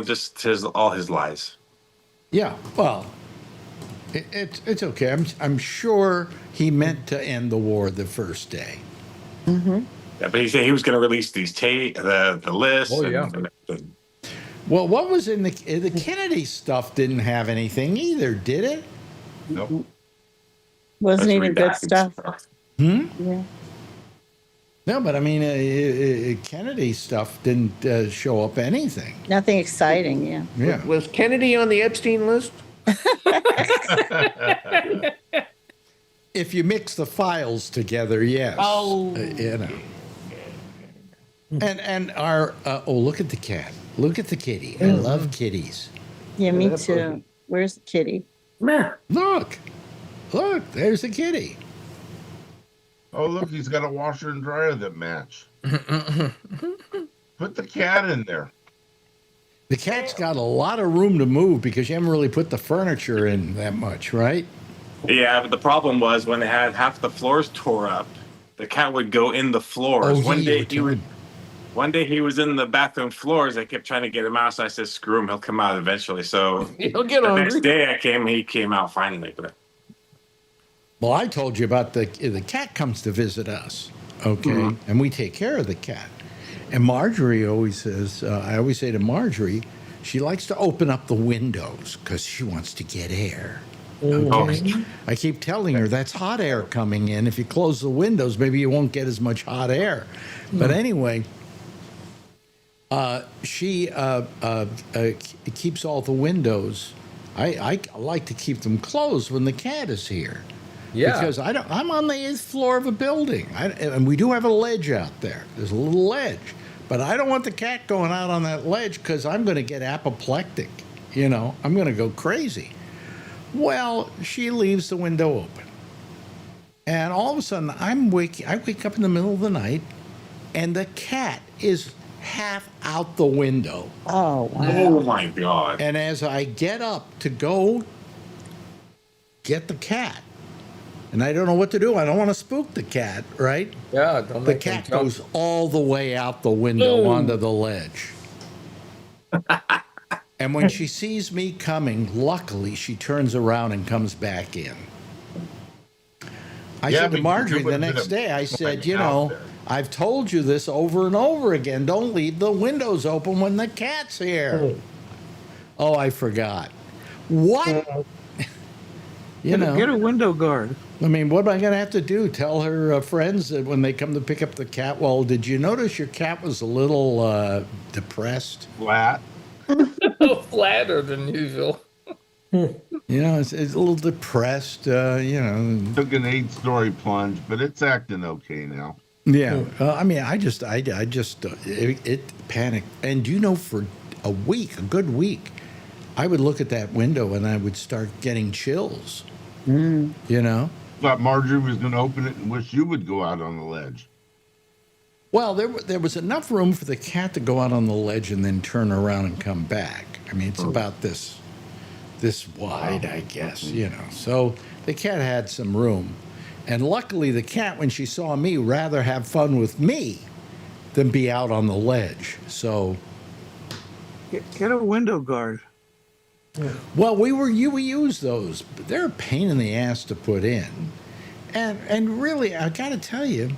just all his lies. Yeah. Well, it's okay. I'm sure he meant to end the war the first day. Mm-hmm. Yeah, but he said he was going to release these the list. Oh, yeah. Well, what was in the Kennedy stuff didn't have anything either, did it? Nope. Wasn't That's even good redacted stuff. Yeah. No, but I mean, Kennedy stuff didn't show up anything. Nothing exciting. Yeah. Yeah. Was Kennedy on the Epstein list? If you mix the files together, yes. Oh. And our look at the cat. Look at the kitty. I love kitties. Yeah. Me too. Where's the kitty? Look, there's the kitty. Oh, look, he's got a washer and dryer that match. Put the cat in there. The cat's got a lot of room to move because you haven't really put the furniture in that much, right? Yeah, but the problem was when they had half the floors tore up, the cat would go in the floors. Oh, One day he was in the bathroom floors. I kept trying to get him out, so I said, "Screw him, he'll come out eventually." So He'll get the hungry. next day he came out finally. But Well, I told you about the cat comes to visit us, okay, and we take care of the cat. And Marjorie always says, I always say to Marjorie, she likes to open up the windows because she wants to get air. Okay? I keep telling her that's hot air coming in. If you close the windows, maybe you won't get as much hot air. But anyway, she keeps all the windows. I like to keep them closed when the cat is here. Yeah. Because I'm on the 8th floor of a building, and we do have a ledge out there. There's a little ledge, but I don't want the cat going out on that ledge because I'm going to get apoplectic. I'm going to go crazy. Well, she leaves the window open, and all of a sudden I wake up in the middle of the night, and the cat is half out the window. Oh wow. oh my god! And as I get up to go get the cat, and I don't know what to do. I don't want to spook the cat, right? Yeah, don't The make him cat jump. goes all the way out the window onto the ledge. And when she sees me coming, luckily she turns around and comes back in. I Yeah, said to but Marjorie you the would've next been day, I said, out there. I've told you this over and over again. Don't leave the windows open when the cat's here. Oh, I forgot. What? You know, Get a window guard. I mean, what am I going to have to do? Tell her friends that when they come to pick up the cat, well, did you notice your cat was a little depressed? Flat. Flatter than usual. You know, it's a little depressed, you know. Took an 8-story plunge, but it's acting okay now. Yeah. I mean, I just, it panicked. And you know, for a week, a good week, I would look at that window and I would start getting chills. You know? Thought Marjorie was going to open it and wish you would go out on the ledge. Well, there was enough room for the cat to go out on the ledge and then turn around and come back. I mean, it's about this wide, I guess, you know. So the cat had some room. And luckily, the cat, when she saw me, rather have fun with me than be out on the ledge. So, Get a window guard. well, we use those, but they're a pain in the ass to put in. And really, I got to tell you,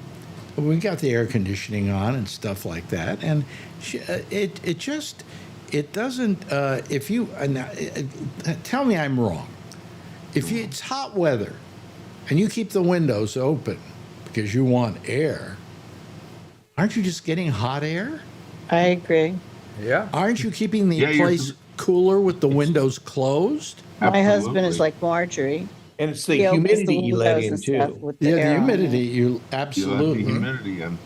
we got the air conditioning on and stuff like that, and it doesn't. If you tell me I'm wrong, if it's hot weather and you keep the windows open because you want air, aren't you just getting hot air? I agree. Yeah. Aren't you keeping the Yeah, place cooler with the windows closed? My husband is Absolutely. like Marjorie. And it's the He opens humidity the you let windows in and stuff too. with the Yeah, the air on humidity. it. You You let the absolutely. humidity in.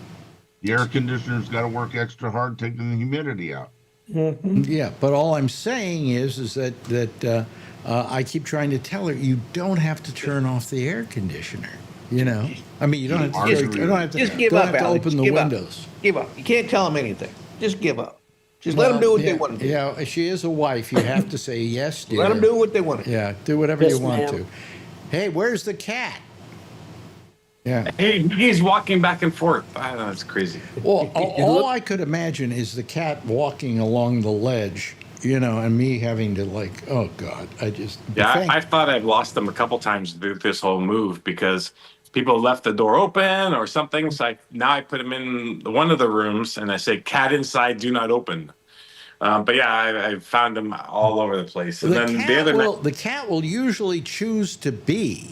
The air conditioner's got to work extra hard taking the humidity out. Yeah, but all I'm saying is that I keep trying to tell her you don't have to turn off the air conditioner. You know, I mean, you don't have to. Just- You don't have to. Just give don't up, have to Alex. open the Give up. windows. Give up. You can't tell them anything. Just give up. Just let them do what they want to do. Yeah, she is a wife. You have to say yes, dear. Let them do what they want to do. Yeah, do whatever Yes, you want ma'am. to. Hey, where's the cat? Yeah. Hey, he's walking back and forth. I don't know, it's crazy. Well, all I could imagine is the cat walking along the ledge, you know, and me having to like, oh God, I just. Yeah, thank- I thought I'd lost them a couple times through this whole move because people left the door open or something. So now I put them in one of the rooms and I say, "Cat inside, do not open." But yeah, I found them all over the place. And then the other night, the cat will usually choose to be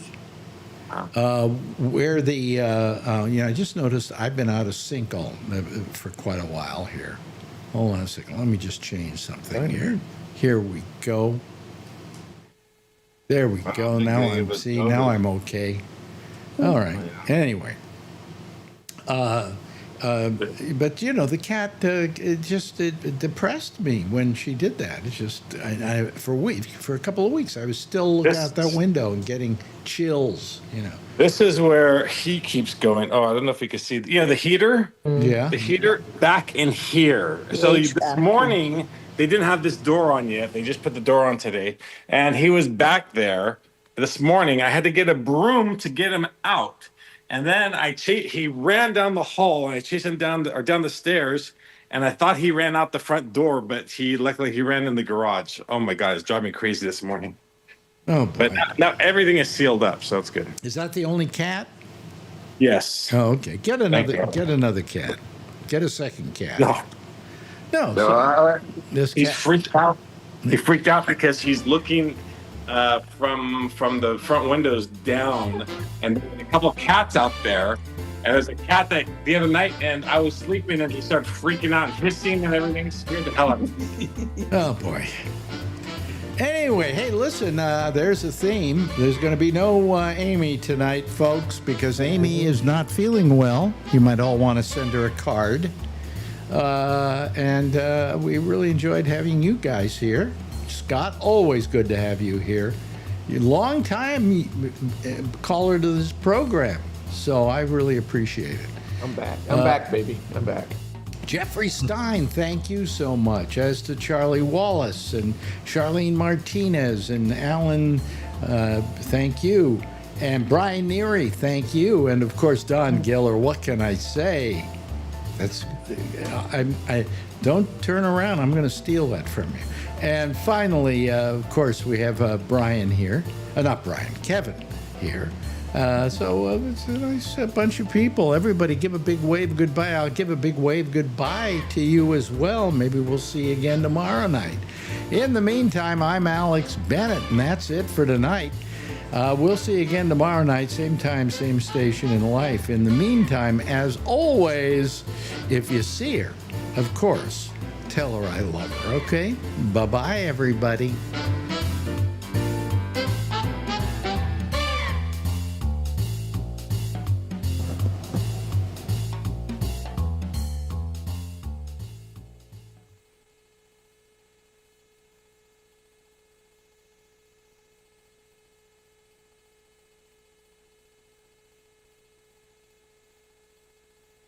where the you know. I just noticed I've been out of sync for quite a while here. Hold on a second. Let me just change something here. Here we go. There we go. think Now any of I'm us see. know Now that. I'm okay. All right. Anyway. But you know, the cat it depressed me when she did that. It's just for a couple of weeks I was still looking out that window and getting chills. You know. this is where he keeps going. Oh, I don't know if you can see. The heater. Yeah. The heater back in here. So this HVAC. morning they didn't have this door on yet. They just put the door on today, and he was back there this morning. I had to get a broom to get him out. And then he ran down the hall, and I chased him down the stairs, and I thought he ran out the front door, but luckily he ran in the garage. Oh my God, it's driving me crazy this morning. Oh boy. But now everything is sealed up, so it's good. Is that the only cat? Yes. Oh, okay. Get another cat. Get a second cat. No. No. This He's cat. freaked out. He freaked out because he's looking from the front windows down, and there's a couple of cats out there. And there's a cat that the other night, and I was sleeping, and he started freaking out and hissing and everything. Scared the hell out of me. Oh boy. Anyway, hey, listen, there's a theme. There's going to be no Amy tonight, folks, because Amy is not feeling well. You might all want to send her a card. And we really enjoyed having you guys here. Scott, always good to have you here. You long time caller to this program, so I really appreciate it. I'm back. I'm back, baby. I'm back. Jeffrey Stein, thank you so much, as to Charlie Wallace and Charlene Martinez and Alan, thank you. And Brian Neary, thank you. And of course, Don Giller, what can I say? I don't turn around, I'm going to steal that from you. And finally, of course, we have Brian here. Not Brian, Kevin here. So it's a nice bunch of people. Everybody give a big wave goodbye. I'll give a big wave goodbye to you as well. Maybe we'll see you again tomorrow night. In the meantime, I'm Alex Bennett, and that's it for tonight. We'll see you again tomorrow night, same time, same station in life. In the meantime, as always, if you see her, of course, tell her I love her, okay? Bye-bye, everybody.